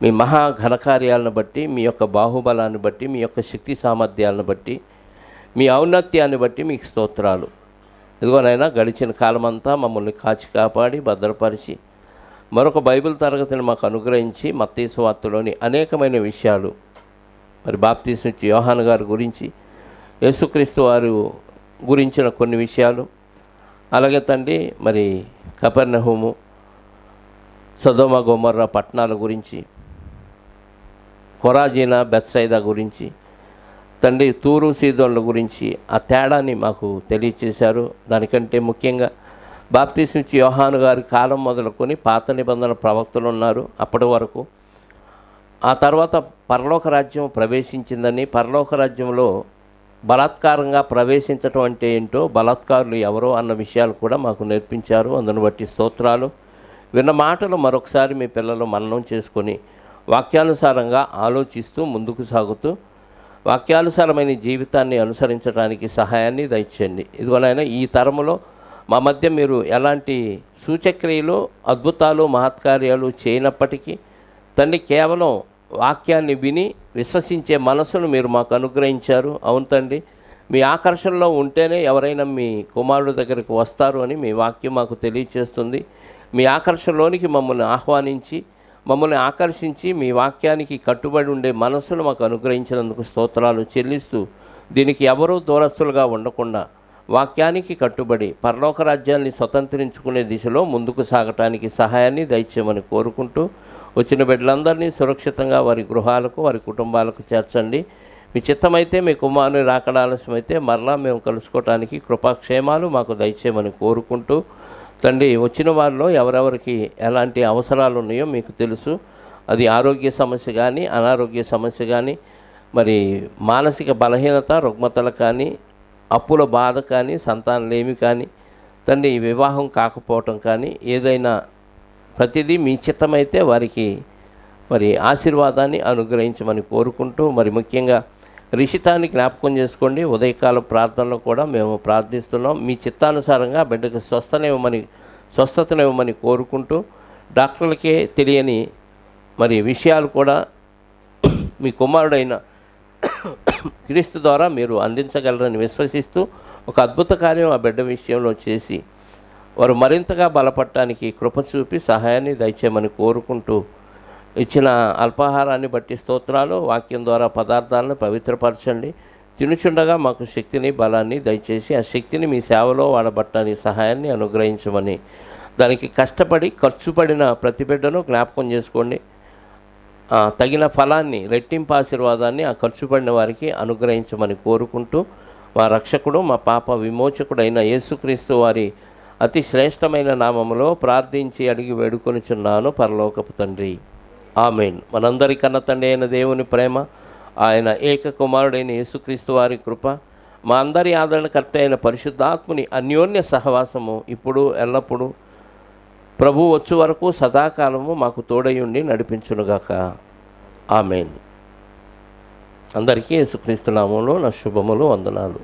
మీ మహా ఘనకార్యాలను బట్టి, మీ యొక్క బాహుబలాన్ని బట్టి, మీ యొక్క శక్తి సామర్థ్యాలను బట్టి, మీ ఔన్నత్యాన్ని బట్టి మీకు స్తోత్రాలు. ఇదిగోనైనా గడిచిన కాలమంతా మమ్మల్ని కాచి కాపాడి భద్రపరిచి మరొక బైబిల్ తరగతిని మాకు అనుగ్రహించి మత్తయి సువార్తలోని అనేకమైన విషయాలు, మరి బాప్తీసం ఇచ్చే యోహాను గారి గురించి, యేసుక్రీస్తు వారు గురించిన కొన్ని విషయాలు, అలాగే తండ్రి మరి కపెర్నహూము, సొదొమ గొమొర్రా పట్టణాల గురించి, కొరాజీనా, బెత్సైదా గురించి, తండ్రి తూరు సీదోన్ల గురించి ఆ తేడాని మాకు తెలియచేశారు. దానికంటే ముఖ్యంగా బాప్తీసం ఇచ్చే యోహాను గారి కాలం మొదలుకొని పాత నిబంధన ప్రవక్తలు ఉన్నారు అప్పటి వరకు. ఆ తర్వాత పరలోక రాజ్యం ప్రవేశించిందని, పరలోక రాజ్యంలో బలాత్కారంగా ప్రవేశించటం అంటే ఏంటో, బలాత్కారులు ఎవరో అన్న విషయాలు కూడా మాకు నేర్పించారు. అందును బట్టి స్తోత్రాలు. విన్న మాటలు మరొకసారి మీ పిల్లలు మననం చేసుకొని వాక్యానుసారంగా ఆలోచిస్తూ ముందుకు సాగుతూ వాక్యానుసారమైన జీవితాన్ని అనుసరించడానికి సహాయాన్ని దయచేయండి. ఇదిగోనైనా ఈ తరములో మా మధ్య మీరు ఎలాంటి సూచక్రియలు, అద్భుతాలు, మహత్కార్యాలు చేయనప్పటికీ తండ్రి కేవలం వాక్యాన్ని విని విశ్వసించే మనసును మీరు మాకు అనుగ్రహించారు. అవును తండ్రి, మీ ఆకర్షణలో ఉంటేనే ఎవరైనా మీ కుమారుడు దగ్గరికి వస్తారు అని మీ వాక్యం మాకు తెలియచేస్తుంది. మీ ఆకర్షణలోనికి మమ్మల్ని ఆహ్వానించి, మమ్మల్ని ఆకర్షించి మీ వాక్యానికి కట్టుబడి ఉండే మనసును మాకు అనుగ్రహించినందుకు స్తోత్రాలు చెల్లిస్తూ, దీనికి ఎవరూ దూరస్తులుగా ఉండకుండా వాక్యానికి కట్టుబడి పరలోక రాజ్యాన్ని స్వతంత్రించుకునే దిశలో ముందుకు సాగటానికి సహాయాన్ని దయచేయమని కోరుకుంటూ, వచ్చిన బిడ్డలందరినీ సురక్షితంగా వారి గృహాలకు, వారి కుటుంబాలకు చేర్చండి. మీ చిత్తమైతే, మీ కుమారుని రాకడ ఆలస్యమైతే మరలా మేము కలుసుకోవటానికి కృపాక్షేమాలు మాకు దయచేయమని కోరుకుంటూ, తండ్రి వచ్చిన వారిలో ఎవరెవరికి ఎలాంటి అవసరాలు ఉన్నాయో మీకు తెలుసు. అది ఆరోగ్య సమస్య కానీ, అనారోగ్య సమస్య కానీ, మరి మానసిక బలహీనత, రుగ్మతలు కానీ, అప్పుల బాధ కానీ, సంతానలేమి కానీ, తండ్రి వివాహం కాకపోవటం కానీ, ఏదైనా ప్రతిదీ మీ చిత్తమైతే వారికి మరి ఆశీర్వాదాన్ని అనుగ్రహించమని కోరుకుంటూ, మరి ముఖ్యంగా రిషితాన్ని జ్ఞాపకం చేసుకోండి. ఉదయకాల ప్రార్థనలో కూడా మేము ప్రార్థిస్తున్నాం. మీ చిత్తానుసారంగా బిడ్డకు స్వస్థతనివ్వమని కోరుకుంటూ, డాక్టర్లకే తెలియని మరి విషయాలు కూడా మీ కుమారుడైన క్రీస్తు ద్వారా మీరు అందించగలరని విశ్వసిస్తూ, ఒక అద్భుత కార్యం ఆ బిడ్డ విషయంలో చేసి వారు మరింతగా బలపడటానికి కృప చూపి సహాయాన్ని దయచేయమని కోరుకుంటూ, ఇచ్చిన అల్పాహారాన్ని బట్టి స్తోత్రాలు. వాక్యం ద్వారా పదార్థాలను పవిత్రపరచండి. తినుచుండగా మాకు శక్తిని, బలాన్ని దయచేసి ఆ శక్తిని మీ సేవలో వాడబట్టడానికి సహాయాన్ని అనుగ్రహించమని, దానికి కష్టపడి ఖర్చు పడిన ప్రతి బిడ్డను జ్ఞాపకం చేసుకోండి. తగిన ఫలాన్ని, రెట్టింపు ఆశీర్వాదాన్ని ఆ ఖర్చు పడిన వారికి అనుగ్రహించమని కోరుకుంటూ, మా రక్షకుడు, మా పాప విమోచకుడైన యేసుక్రీస్తు వారి అతి శ్రేష్టమైన నామములో ప్రార్థించి అడిగి వేడుకొనిచున్నాను పరలోకపు తండ్రి. ఆమేన్. మనందరికన్నా తండ్రి అయిన దేవుని ప్రేమ, ఆయన ఏక కుమారుడైన యేసుక్రీస్తు వారి కృప, మా అందరి ఆదరణకర్త అయిన పరిశుద్ధాత్ముని అన్యోన్య సహవాసము ఇప్పుడు ఎల్లప్పుడూ ప్రభు వచ్చు వరకు సదాకాలము మాకు తోడయుండి నడిపించునుగాక. ఆమేన్. అందరికీ యేసుక్రీస్తు నామములో నా శుభములు, వందనాలు.